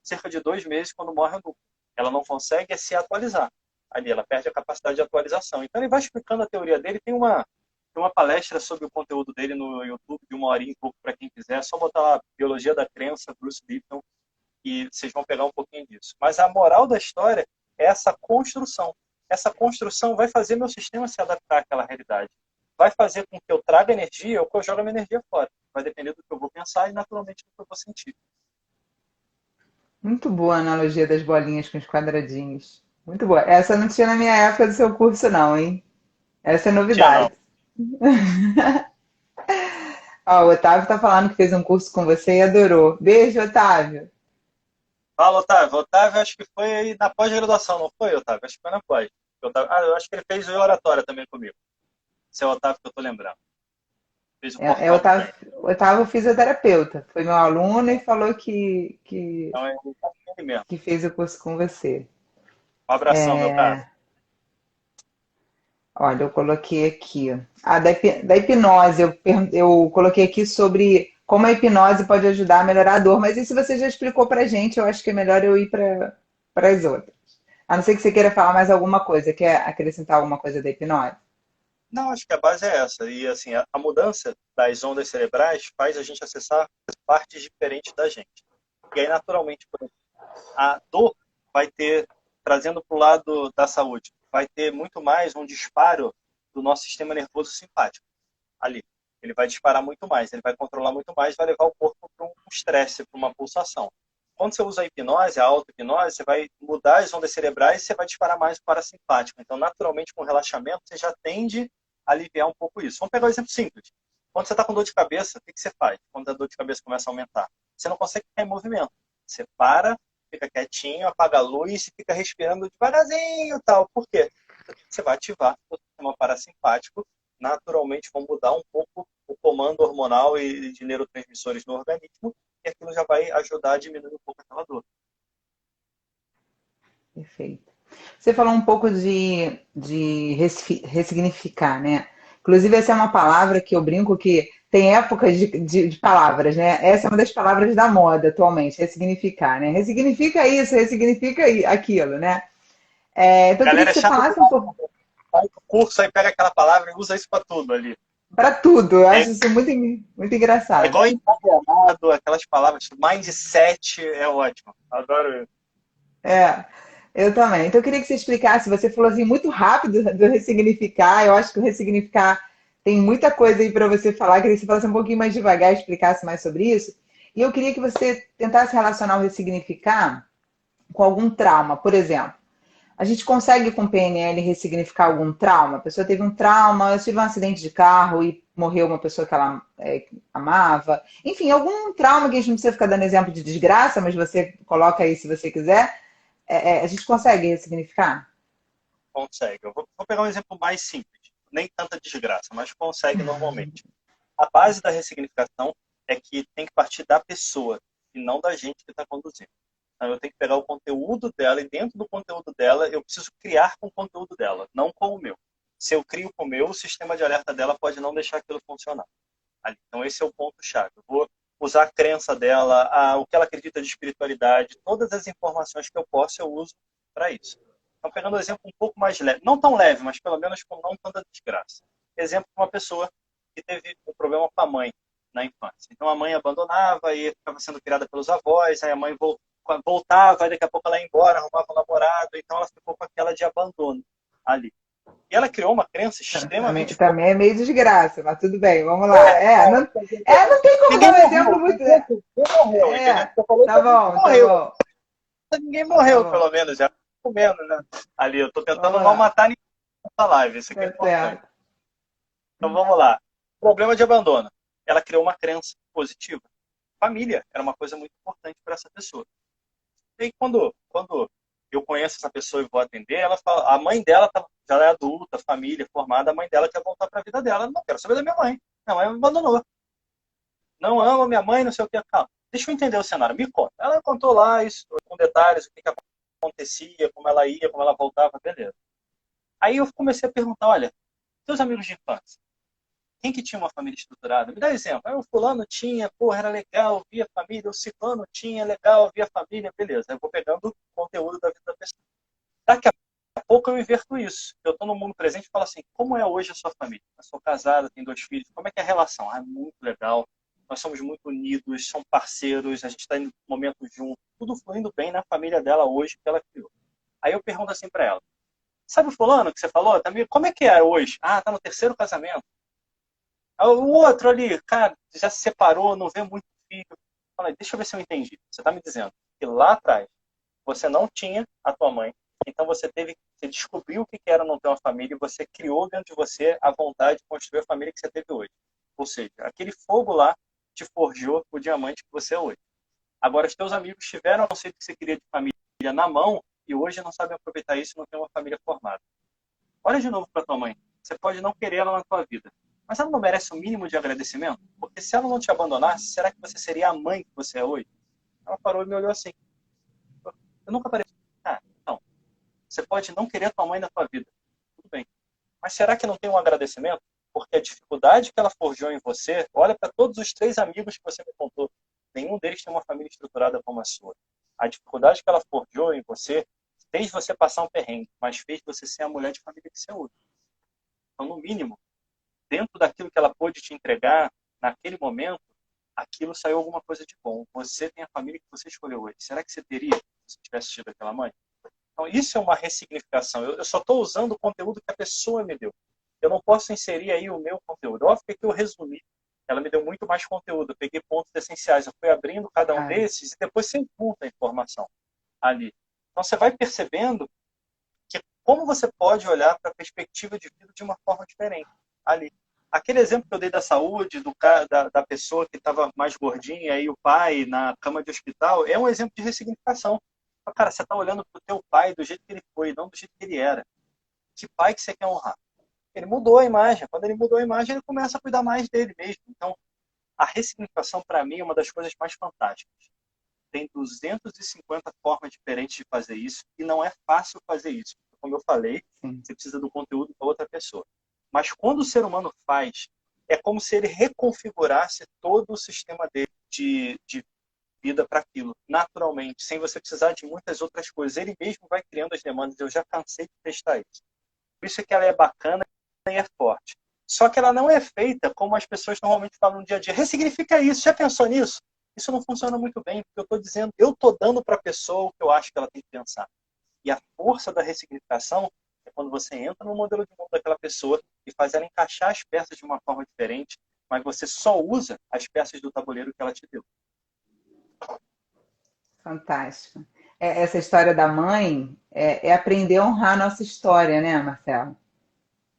cerca de 2 meses quando morre o núcleo. Ela não consegue se atualizar. Ali ela perde a capacidade de atualização. Então ele vai explicando a teoria dele. Tem uma palestra sobre o conteúdo dele no YouTube, de 1 horinha e pouco para quem quiser. É só botar lá Biologia da Crença, Bruce Lipton, e vocês vão pegar um pouquinho disso. Mas a moral da história é essa construção. Essa construção vai fazer meu sistema se adaptar àquela realidade. Vai fazer com que eu traga energia ou que eu jogue a minha energia fora. Vai depender do que eu vou pensar e, naturalmente, do que eu vou sentir. Muito boa a analogia das bolinhas com os quadradinhos. Muito boa. Essa não tinha na minha época do seu curso, não, hein? Essa é Tinha não. novidade. Ó, o Otávio tá falando que fez um curso com você e adorou. Beijo, Otávio. Fala, Otávio. Otávio, acho que foi aí na pós-graduação, não foi, Otávio? Acho que foi na pós. Eu acho que ele fez o oratória também comigo. Esse é o Otávio que eu tô lembrando. Fez o É portal também. Otávio fisioterapeuta. Foi meu aluno e falou Então é ele mesmo. que fez o curso com você. Um abração, meu caro. Olha, eu coloquei aqui. Da hipnose, eu coloquei aqui sobre como a hipnose pode ajudar a melhorar a dor, mas isso você já explicou pra gente, eu acho que é melhor eu ir para as outras. A não ser que você queira falar mais alguma coisa, quer acrescentar alguma coisa da hipnose? Não, acho que a base é essa. E assim, a mudança das ondas cerebrais faz a gente acessar partes diferentes da gente. E aí, naturalmente, por exemplo, a dor vai ter, trazendo para o lado da saúde, vai ter muito mais um disparo do nosso sistema nervoso simpático ali. Ele vai disparar muito mais, ele vai controlar muito mais, vai levar o corpo para um estresse, para uma pulsação. Quando você usa a hipnose, a auto-hipnose, você vai mudar as ondas cerebrais e você vai disparar mais o parasimpático. Então, naturalmente, com relaxamento, você já tende a aliviar um pouco isso. Vamos pegar um exemplo simples. Quando você está com dor de cabeça, o que você faz? Quando a dor de cabeça começa a aumentar? Você não consegue ficar em movimento. Você para, fica quietinho, apaga a luz e fica respirando devagarzinho e tal. Por quê? Você vai ativar o sistema parasimpático, naturalmente vão mudar um pouco o comando hormonal e de neurotransmissores no organismo, e aquilo já vai ajudar a diminuir um pouco aquela dor. Perfeito. Você falou um pouco de ressignificar, né? Inclusive, essa é uma palavra que eu brinco que tem épocas de palavras, né? Essa é uma das palavras da moda atualmente, ressignificar, né? Ressignifica isso, ressignifica aquilo, né? A Então, eu queria que galera é você chata falasse um demais. pouco Faz o curso, aí pega aquela palavra e usa isso para tudo ali. para tudo. Eu É, acho isso muito, muito é engraçado. igual empoderado, aquelas palavras, mindset é ótimo. Adoro isso. É, eu também. Então, eu queria que você explicasse. Você falou assim muito rápido do ressignificar. Eu acho que o ressignificar tem muita coisa aí para você falar. Eu queria que você falasse um pouquinho mais devagar, explicasse mais sobre isso. E eu queria que você tentasse relacionar o ressignificar com algum trauma. Por exemplo, a gente consegue com PNL ressignificar algum trauma? A pessoa teve um trauma, tive um acidente de carro e morreu uma pessoa que ela amava. Enfim, algum trauma que a gente não precisa ficar dando exemplo de desgraça, mas você coloca aí se você quiser. A gente consegue ressignificar? Consegue. Eu vou pegar um exemplo mais simples. Nem tanta desgraça, mas consegue normalmente. A base da ressignificação é que tem que partir da pessoa e não da gente que está conduzindo. Então, eu tenho que pegar o conteúdo dela e dentro do conteúdo dela eu preciso criar com o conteúdo dela, não com o meu. Se eu crio com o meu, o sistema de alerta dela pode não deixar aquilo funcionar. Então esse é o ponto-chave. Eu vou usar a crença dela, o que ela acredita de espiritualidade, todas as informações que eu posso eu uso para isso. Então pegando um exemplo um pouco mais leve, não tão leve, mas pelo menos com não tanta desgraça. Exemplo de uma pessoa que teve um problema com a mãe na infância. Então a mãe abandonava e ficava sendo criada pelos avós, aí a mãe voltava, e daqui a pouco ela ia embora, arrumava um namorado, então ela ficou com aquela de abandono ali. E ela criou uma crença Também, extremamente forte. também é meio desgraça, mas tudo bem, vamos lá. Não tem como Ninguém dar um exemplo morreu, muito. ninguém morreu, entendeu? Você falou que Tá ninguém bom, tá morreu. bom, Ninguém tá morreu, bom. pelo menos, já comendo, né? Ali, eu tô tentando Vamos não lá, matar ninguém nessa live, isso aqui é tá importante. certo. Então vamos lá. Problema de abandono. Ela criou uma crença positiva. Família era uma coisa muito importante para essa pessoa. E aí, quando eu conheço essa pessoa e vou atender, ela fala, a mãe dela já é adulta, família, formada, a mãe dela quer voltar para a vida dela. Não quero saber da minha mãe. Minha mãe me abandonou. Não ama minha mãe, não sei o que. Calma. Deixa eu entender o cenário. Me conta. Ela contou lá isso, com detalhes, o que acontecia, como ela ia, como ela voltava, beleza. Aí eu comecei a perguntar, olha, seus amigos de infância, quem que tinha uma família estruturada? Me dá exemplo. Aí o fulano tinha, porra, era legal, via família. O ciclano tinha, legal, via família, beleza. Eu vou pegando o conteúdo da vida da pessoa. Daqui a pouco eu inverto isso. Eu estou no mundo presente e falo assim, como é hoje a sua família? Eu sou casada, tenho 2 filhos, como é que é a relação? É muito legal. Nós somos muito unidos, são parceiros, a gente está em momentos juntos, tudo fluindo bem na família dela hoje que ela criou. Aí eu pergunto assim para ela, sabe o fulano que você falou? Como é que é hoje? Ah, tá no terceiro casamento. O outro ali, cara, já se separou, não vê muito filho. Fala, deixa eu ver se eu entendi. Você está me dizendo que lá atrás você não tinha a tua mãe, então você descobriu o que era não ter uma família e você criou dentro de você a vontade de construir a família que você teve hoje. Ou seja, aquele fogo lá te forjou o diamante que você é hoje. Agora, os teus amigos tiveram o conceito que você queria de família na mão e hoje não sabem aproveitar isso e não tem uma família formada. Olha de novo para tua mãe. Você pode não querer ela na tua vida, mas ela não merece o mínimo de agradecimento? Porque se ela não te abandonasse, será que você seria a mãe que você é hoje? Ela parou e me olhou assim. Eu nunca parei. Ah, então, Você pode não querer a tua mãe na tua vida. Tudo bem. Mas será que não tem um agradecimento? Porque a dificuldade que ela forjou em você, olha para todos os 3 amigos que você me contou, nenhum deles tem uma família estruturada como a sua. A dificuldade que ela forjou em você fez você passar um perrengue, mas fez você ser a mulher de família que você é hoje. Então, no mínimo, dentro daquilo que ela pôde te entregar, naquele momento, aquilo saiu alguma coisa de bom. Você tem a família que você escolheu hoje. Será que você teria se tivesse tido aquela mãe? Então, isso é uma ressignificação. Eu só estou usando o conteúdo que a pessoa me deu. Eu não posso inserir aí o meu conteúdo. Óbvio que aqui eu resumi. Ela me deu muito mais conteúdo. Eu peguei pontos essenciais. Eu fui abrindo cada um desses e depois você encontra a informação ali. Então, você vai percebendo que como você pode olhar para a perspectiva de vida de uma forma diferente ali. Aquele exemplo que eu dei da saúde, da pessoa que estava mais gordinha e o pai na cama de hospital, é um exemplo de ressignificação. Cara, você está olhando para o teu pai do jeito que ele foi, não do jeito que ele era. Que pai que você quer honrar? Ele mudou a imagem. Quando ele mudou a imagem, ele começa a cuidar mais dele mesmo. Então, a ressignificação, para mim, é uma das coisas mais fantásticas. Tem 250 formas diferentes de fazer isso e não é fácil fazer isso. Como eu falei, você precisa do conteúdo para outra pessoa. Mas quando o ser humano faz, é como se ele reconfigurasse todo o sistema dele de vida para aquilo, naturalmente, sem você precisar de muitas outras coisas. Ele mesmo vai criando as demandas. Eu já cansei de testar isso. Por isso é que ela é bacana e é forte. Só que ela não é feita como as pessoas normalmente falam no dia a dia. Ressignifica isso. Já pensou nisso? Isso não funciona muito bem, porque eu estou dizendo, eu estou dando para a pessoa o que eu acho que ela tem que pensar. E a força da ressignificação é quando você entra no modelo de mundo daquela pessoa e faz ela encaixar as peças de uma forma diferente, mas você só usa as peças do tabuleiro que ela te deu. Fantástico. Essa história da mãe é aprender a honrar a nossa história, né, Marcelo?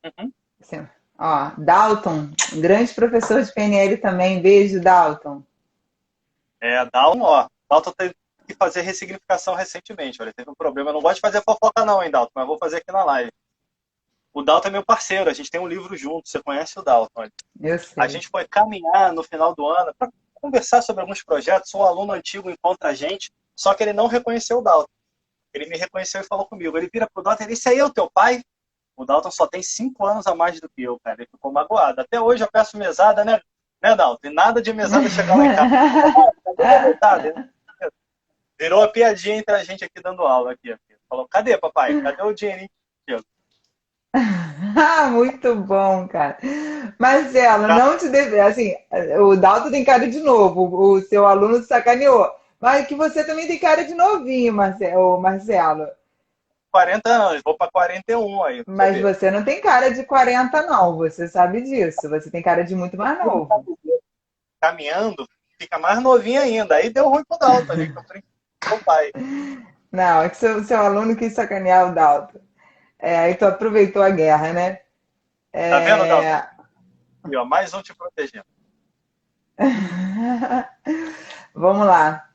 Uhum. Assim, ó, Dalton, um grande professor de PNL também. Beijo, Dalton. Dalton teve que fazer ressignificação recentemente. Olha, teve um problema. Eu não gosto de fazer fofoca não, hein, Dalton, mas vou fazer aqui na live. O Dalton é meu parceiro, a gente tem um livro junto, você conhece o Dalton. Olha. Eu sei. A gente foi caminhar no final do ano para conversar sobre alguns projetos. Um aluno antigo encontra a gente, só que ele não reconheceu o Dalton. Ele me reconheceu e falou comigo. Ele vira pro Dalton e disse, esse aí é o teu pai? O Dalton só tem 5 anos a mais do que eu, cara. Ele ficou magoado. Até hoje eu peço mesada, né Dalton? E nada de mesada chegar lá em casa. Virou uma piadinha entre a gente aqui dando aula. Aqui. Falou, cadê, papai? Cadê o dinheirinho? Muito bom, cara. Marcelo, não te deve. Assim, o Dalton tem cara de novo, o seu aluno sacaneou. Mas que você também tem cara de novinho, Marcelo. 40 anos, vou para 41 aí. Mas você não tem cara de 40, não. Você sabe disso. Você tem cara de muito mais novo. Caminhando, fica mais novinho ainda. Aí deu ruim pro Dalton ali, que eu falei, meu pai. Não, é que seu aluno quis sacanear o Dalton. Aí tu aproveitou a guerra, né? Tá vendo, Dalton? E, ó, mais um te protegendo. Vamos lá.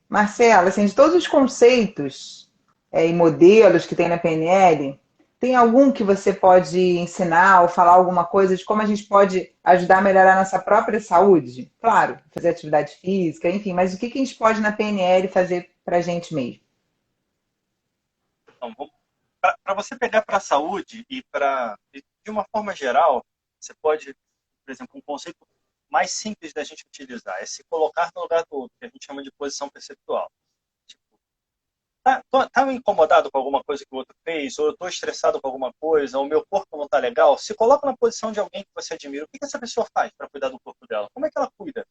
Marcelo, assim, de todos os conceitos e modelos que tem na PNL, tem algum que você pode ensinar ou falar alguma coisa de como a gente pode ajudar a melhorar a nossa própria saúde? Claro, fazer atividade física, enfim, mas o que a gente pode na PNL fazer para a gente mesmo? Então, para você pegar para a saúde e de uma forma geral, você pode, por exemplo, um conceito mais simples da gente utilizar é se colocar no lugar do outro, que a gente chama de posição perceptual. Tipo, tá incomodado com alguma coisa que o outro fez, ou eu estou estressado com alguma coisa, ou o meu corpo não está legal, se coloca na posição de alguém que você admira. O que essa pessoa faz para cuidar do corpo dela? Como é que ela cuida?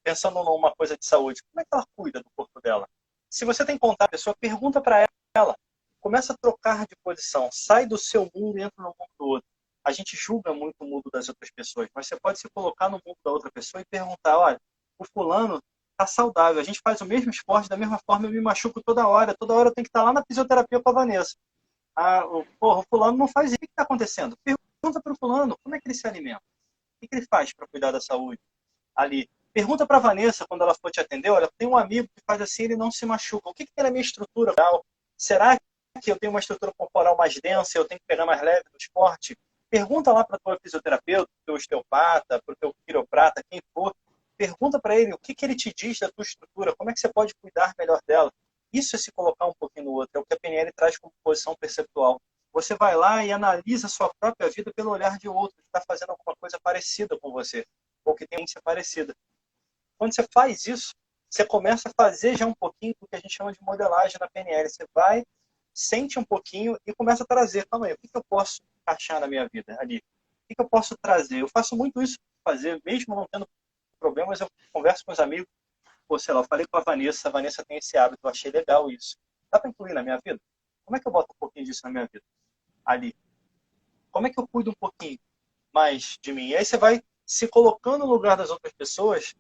Pensando numa coisa de saúde, como é que ela cuida do corpo dela? Se você tem contato com a pessoa, pergunta para ela. Começa a trocar de posição. Sai do seu mundo e entra no mundo do outro. A gente julga muito o mundo das outras pessoas, mas você pode se colocar no mundo da outra pessoa e perguntar, olha, o fulano está saudável, a gente faz o mesmo esporte, da mesma forma eu me machuco toda hora eu tenho que estar lá na fisioterapia com a Vanessa. O fulano não faz isso, o que está acontecendo? Pergunta para o fulano, como é que ele se alimenta? O que ele faz para cuidar da saúde? Ali. Pergunta para a Vanessa, quando ela for te atender, olha, tem um amigo que faz assim, ele não se machuca. O que tem na minha estrutura? Será que eu tenho uma estrutura corporal mais densa, eu tenho que pegar mais leve no esporte? Pergunta lá para o teu fisioterapeuta, para o teu osteopata, para o teu quiroprata, quem for. Pergunta para ele o que ele te diz da tua estrutura, como é que você pode cuidar melhor dela. Isso é se colocar um pouquinho no outro, é o que a PNL traz como posição perceptual. Você vai lá e analisa a sua própria vida pelo olhar de outro, que está fazendo alguma coisa parecida com você, ou que tem uma parecida. Quando você faz isso, você começa a fazer já um pouquinho do que a gente chama de modelagem na PNL. Você vai, sente um pouquinho e começa a trazer. Calma aí, o que eu posso achar na minha vida ali? O que eu posso trazer? Eu faço muito isso, fazer, mesmo não tendo problemas, eu converso com os amigos. Pô, sei lá, eu falei com a Vanessa tem esse hábito, eu achei legal isso. Dá para incluir na minha vida? Como é que eu boto um pouquinho disso na minha vida? Ali. Como é que eu cuido um pouquinho mais de mim? E aí você vai se colocando no lugar das outras pessoas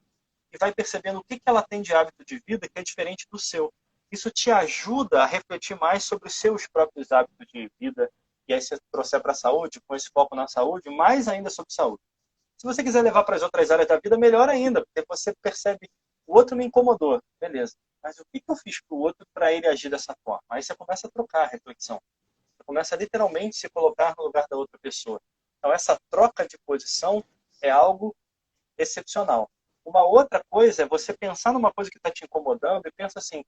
e vai percebendo o que ela tem de hábito de vida que é diferente do seu. Isso te ajuda a refletir mais sobre os seus próprios hábitos de vida. E aí você trouxer para a saúde, com esse foco na saúde, mais ainda sobre saúde. Se você quiser levar para as outras áreas da vida, melhor ainda, porque você percebe, o outro me incomodou, beleza. Mas o que eu fiz para o outro para ele agir dessa forma? Aí você começa a trocar a reflexão. Você começa a literalmente se colocar no lugar da outra pessoa. Então essa troca de posição é algo excepcional. Uma outra coisa é você pensar numa coisa que está te incomodando e pensa assim,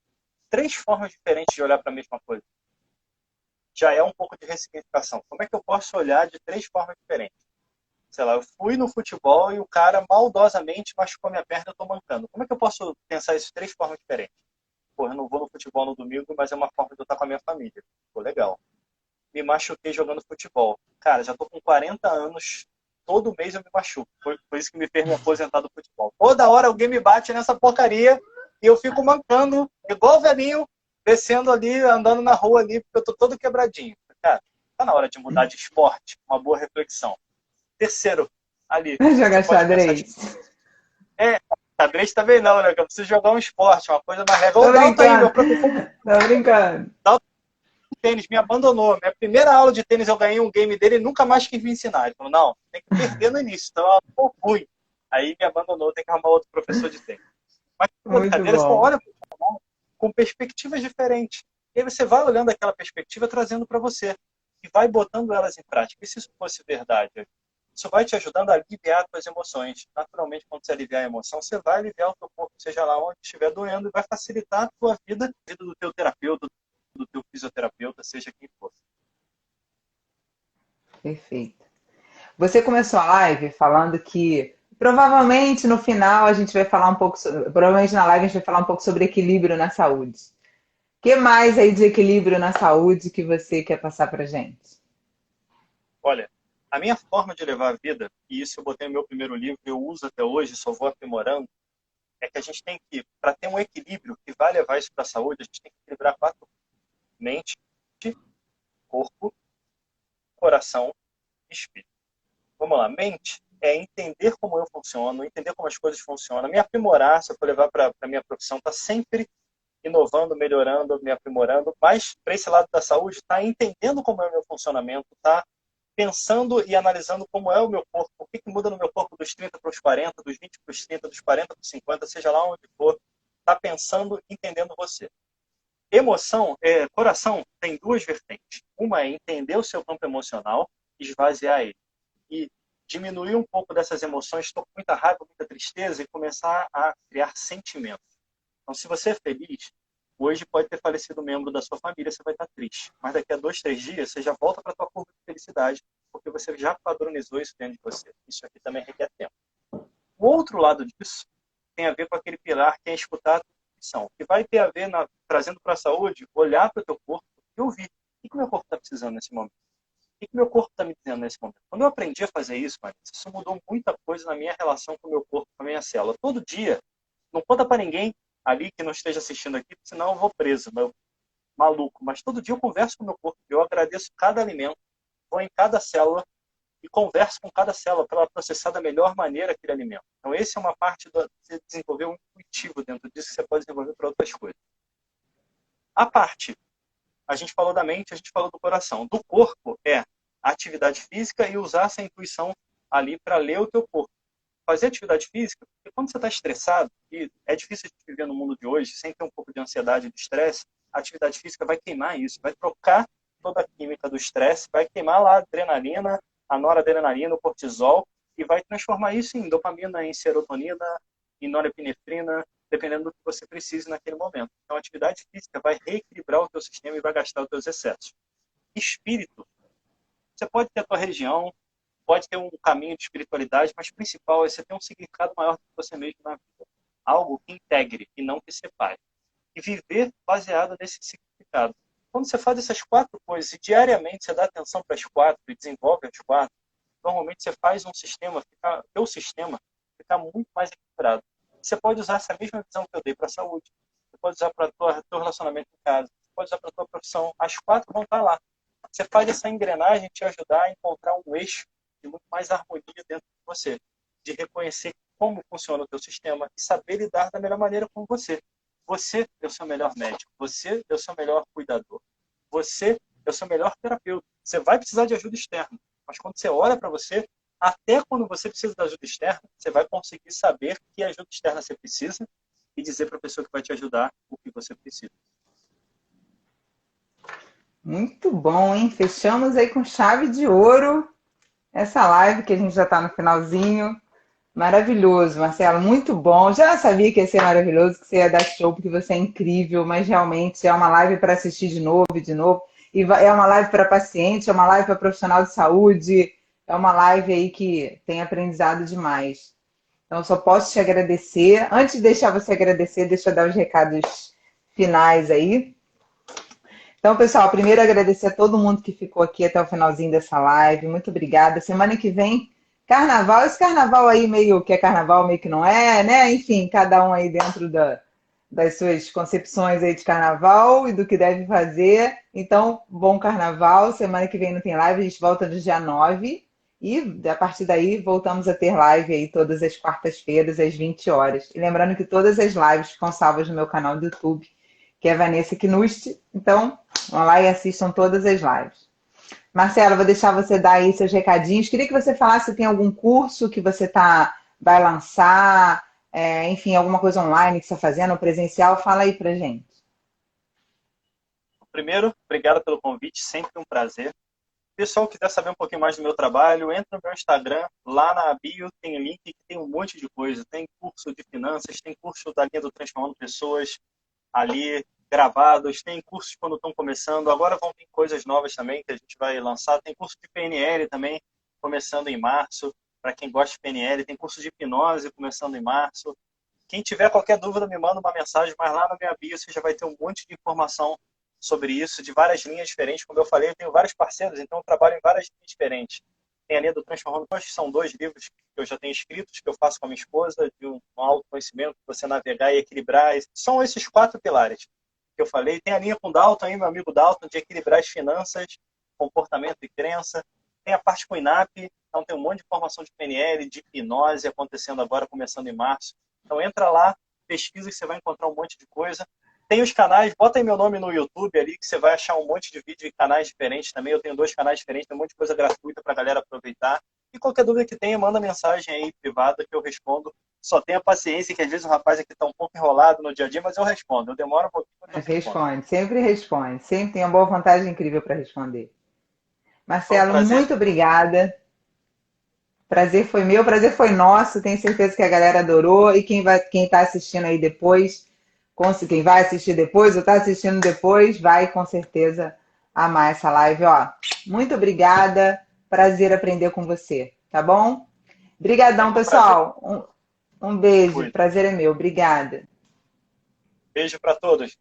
3 formas diferentes de olhar para a mesma coisa. Já é um pouco de ressignificação. Como é que eu posso olhar de 3 formas diferentes? Sei lá, eu fui no futebol e o cara maldosamente machucou minha perna e eu estou mancando. Como é que eu posso pensar isso de 3 formas diferentes? Pô, eu não vou no futebol no domingo, mas é uma forma de eu estar com a minha família. Pô, legal. Me machuquei jogando futebol. Cara, já tô com 40 anos, todo mês eu me machuco. Foi isso que me fez me aposentar do futebol. Toda hora alguém me bate nessa porcaria e eu fico mancando, igual velhinho, descendo ali, andando na rua ali, porque eu tô todo quebradinho. Cara, tá na hora de mudar de esporte, uma boa reflexão. Terceiro, ali, você Jogar pode pensar xadrez. de... xadrez também não, né? Eu preciso jogar um esporte, uma coisa mais leve. Tô Ô, Dalton aí, meu brincando. professor Tô brincando. tênis, me abandonou. Minha primeira aula de tênis eu ganhei um game dele e nunca mais quis me ensinar. Ele falou, não, tem que perder no início, então eu tô ruim. Aí me abandonou, tem que arrumar outro professor de tênis. Mas que Muito brincadeira, você bom. olha com perspectivas diferentes. E aí você vai olhando aquela perspectiva, trazendo para você. E vai botando elas em prática. E se isso fosse verdade? Isso vai te ajudando a aliviar as suas emoções. Naturalmente, quando você aliviar a emoção, você vai aliviar o teu corpo, seja lá onde estiver doendo, e vai facilitar a tua vida, a vida do teu terapeuta, do teu fisioterapeuta, seja quem for. Perfeito. Você começou a live falando que provavelmente no final a gente vai falar um pouco provavelmente na live a gente vai falar um pouco sobre equilíbrio na saúde. O que mais aí de equilíbrio na saúde que você quer passar pra gente? Olha, a minha forma de levar a vida, e isso eu botei no meu primeiro livro, eu uso até hoje, só vou aprimorando, é que a gente tem que, para ter um equilíbrio que vai levar isso para a saúde, a gente tem que equilibrar 4 coisas: mente, corpo, coração e espírito. Vamos lá, mente é entender como eu funciono, entender como as coisas funcionam, me aprimorar, se eu for levar para a minha profissão, tá sempre inovando, melhorando, me aprimorando, mas para esse lado da saúde, tá entendendo como é o meu funcionamento, tá pensando e analisando como é o meu corpo, o que muda no meu corpo dos 30 para os 40, dos 20 para os 30, dos 40 para os 50, seja lá onde for, tá pensando, entendendo você. Emoção, coração tem 2 vertentes. Uma é entender o seu campo emocional, esvaziar ele. E diminuir um pouco dessas emoções, estou com muita raiva, muita tristeza, e começar a criar sentimentos. Então, se você é feliz, hoje pode ter falecido um membro da sua família, você vai estar triste. Mas daqui a 2, 3 dias, você já volta para a sua curva de felicidade, porque você já padronizou isso dentro de você. Isso aqui também requer tempo. O outro lado disso tem a ver com aquele pilar que é escutar a tua intuição, que vai ter a ver, trazendo para a saúde, olhar para o teu corpo e ouvir. O que o meu corpo está precisando nesse momento? O que meu corpo está me dizendo nesse momento? Quando eu aprendi a fazer isso, Marisa, isso mudou muita coisa na minha relação com o meu corpo, com a minha célula. Todo dia, não conta para ninguém ali que não esteja assistindo aqui, senão eu vou preso, meu maluco. Mas todo dia eu converso com o meu corpo, eu agradeço cada alimento, vou em cada célula e converso com cada célula para ela processar da melhor maneira aquele alimento. Então, essa é uma parte de você desenvolver um intuitivo dentro disso que você pode desenvolver para outras coisas. A parte, a gente falou da mente, a gente falou do coração. Do corpo é a atividade física e usar essa intuição ali para ler o teu corpo. Fazer atividade física, porque quando você está estressado, e é difícil de viver no mundo de hoje, sem ter um pouco de ansiedade e de estresse, a atividade física vai queimar isso, vai trocar toda a química do estresse, vai queimar lá a adrenalina, a noradrenalina, o cortisol, e vai transformar isso em dopamina, em serotonina, em norepinefrina, dependendo do que você precise naquele momento. Então, a atividade física vai reequilibrar o teu sistema e vai gastar os teus excessos. Espírito, você pode ter a tua religião, pode ter um caminho de espiritualidade, mas o principal é você ter um significado maior do que você mesmo na vida. Algo que integre e não que separe. E viver baseado nesse significado. Quando você faz essas 4 coisas e diariamente você dá atenção para as 4 e desenvolve as 4, normalmente você faz um sistema, teu sistema ficar muito mais equilibrado. Você pode usar essa mesma visão que eu dei para a saúde, você pode usar para o teu relacionamento em casa, você pode usar para a tua profissão. As 4 vão estar lá. Você faz essa engrenagem te ajudar a encontrar um eixo de muito mais harmonia dentro de você, de reconhecer como funciona o teu sistema e saber lidar da melhor maneira com você. Você é o seu melhor médico, você é o seu melhor cuidador, você é o seu melhor terapeuta. Você vai precisar de ajuda externa, mas quando você olha para você, até quando você precisa de ajuda externa, você vai conseguir saber que ajuda externa você precisa e dizer para a pessoa que vai te ajudar o que você precisa. Muito bom, hein? Fechamos aí com chave de ouro essa live que a gente já está no finalzinho. Maravilhoso, Marcelo, muito bom. Já sabia que ia ser maravilhoso, que você ia dar show, porque você é incrível, mas realmente é uma live para assistir de novo e de novo. E é uma live para paciente, é uma live para profissional de saúde, é uma live aí que tem aprendizado demais. Então, só posso te agradecer. Antes de deixar você agradecer, deixa eu dar os recados finais aí. Então, pessoal, primeiro agradecer a todo mundo que ficou aqui até o finalzinho dessa live. Muito obrigada. Semana que vem, carnaval. Esse carnaval aí meio que é carnaval, meio que não é, né? Enfim, cada um aí dentro das suas concepções aí de carnaval e do que deve fazer. Então, bom carnaval. Semana que vem não tem live, a gente volta no dia 9. E a partir daí voltamos a ter live aí todas as quartas-feiras, às 20 horas. E lembrando que todas as lives ficam salvas no meu canal do YouTube, que é Vanessa Knust. Então, vão lá e assistam todas as lives. Marcelo, vou deixar você dar aí seus recadinhos. Queria que você falasse se tem algum curso que você vai lançar, enfim, alguma coisa online que você está fazendo, ou presencial. Fala aí pra gente. Primeiro, obrigado pelo convite, sempre um prazer. Pessoal que quiser saber um pouquinho mais do meu trabalho, entra no meu Instagram, lá na bio tem link que tem um monte de coisa. Tem curso de finanças, tem curso da linha do Transformando Pessoas ali gravados, tem cursos quando estão começando, agora vão ter coisas novas também que a gente vai lançar, tem curso de PNL também, começando em março, para quem gosta de PNL, tem curso de hipnose começando em março. Quem tiver qualquer dúvida me manda uma mensagem, mas lá na minha bio você já vai ter um monte de informação sobre isso, de várias linhas diferentes. Como eu falei, eu tenho vários parceiros, então eu trabalho em várias linhas diferentes. Tem a linha do Transformando Pessoas, que são 2 livros que eu já tenho escritos, que eu faço com a minha esposa, de um autoconhecimento, você navegar e equilibrar. São esses 4 pilares que eu falei. Tem a linha com o Dalton, aí, meu amigo Dalton, de equilibrar as finanças, comportamento e crença. Tem a parte com o INAP, então tem um monte de informação de PNL, de hipnose acontecendo agora, começando em março. Então entra lá, pesquisa que você vai encontrar um monte de coisa. Tem os canais, bota aí meu nome no YouTube ali, que você vai achar um monte de vídeo em canais diferentes também. Eu tenho 2 canais diferentes, tem um monte de coisa gratuita para a galera aproveitar. E qualquer dúvida que tenha, manda mensagem aí privada que eu respondo. Só tenha paciência, que às vezes o rapaz aqui está um pouco enrolado no dia a dia, mas eu respondo. Eu demoro um pouquinho, mas eu respondo. Responde, sempre responde. Sempre tem uma boa vontade incrível para responder. Foi um Marcelo, prazer. muito obrigada. Prazer foi meu, prazer foi nosso. Tenho certeza que a galera adorou. E quem está assistindo aí depois, quem vai assistir depois ou está assistindo depois, vai com certeza amar essa live. Ó, muito obrigada. Prazer aprender com você, tá bom? Obrigadão, pessoal. Um beijo. Prazer é meu. Obrigada. Beijo para todos.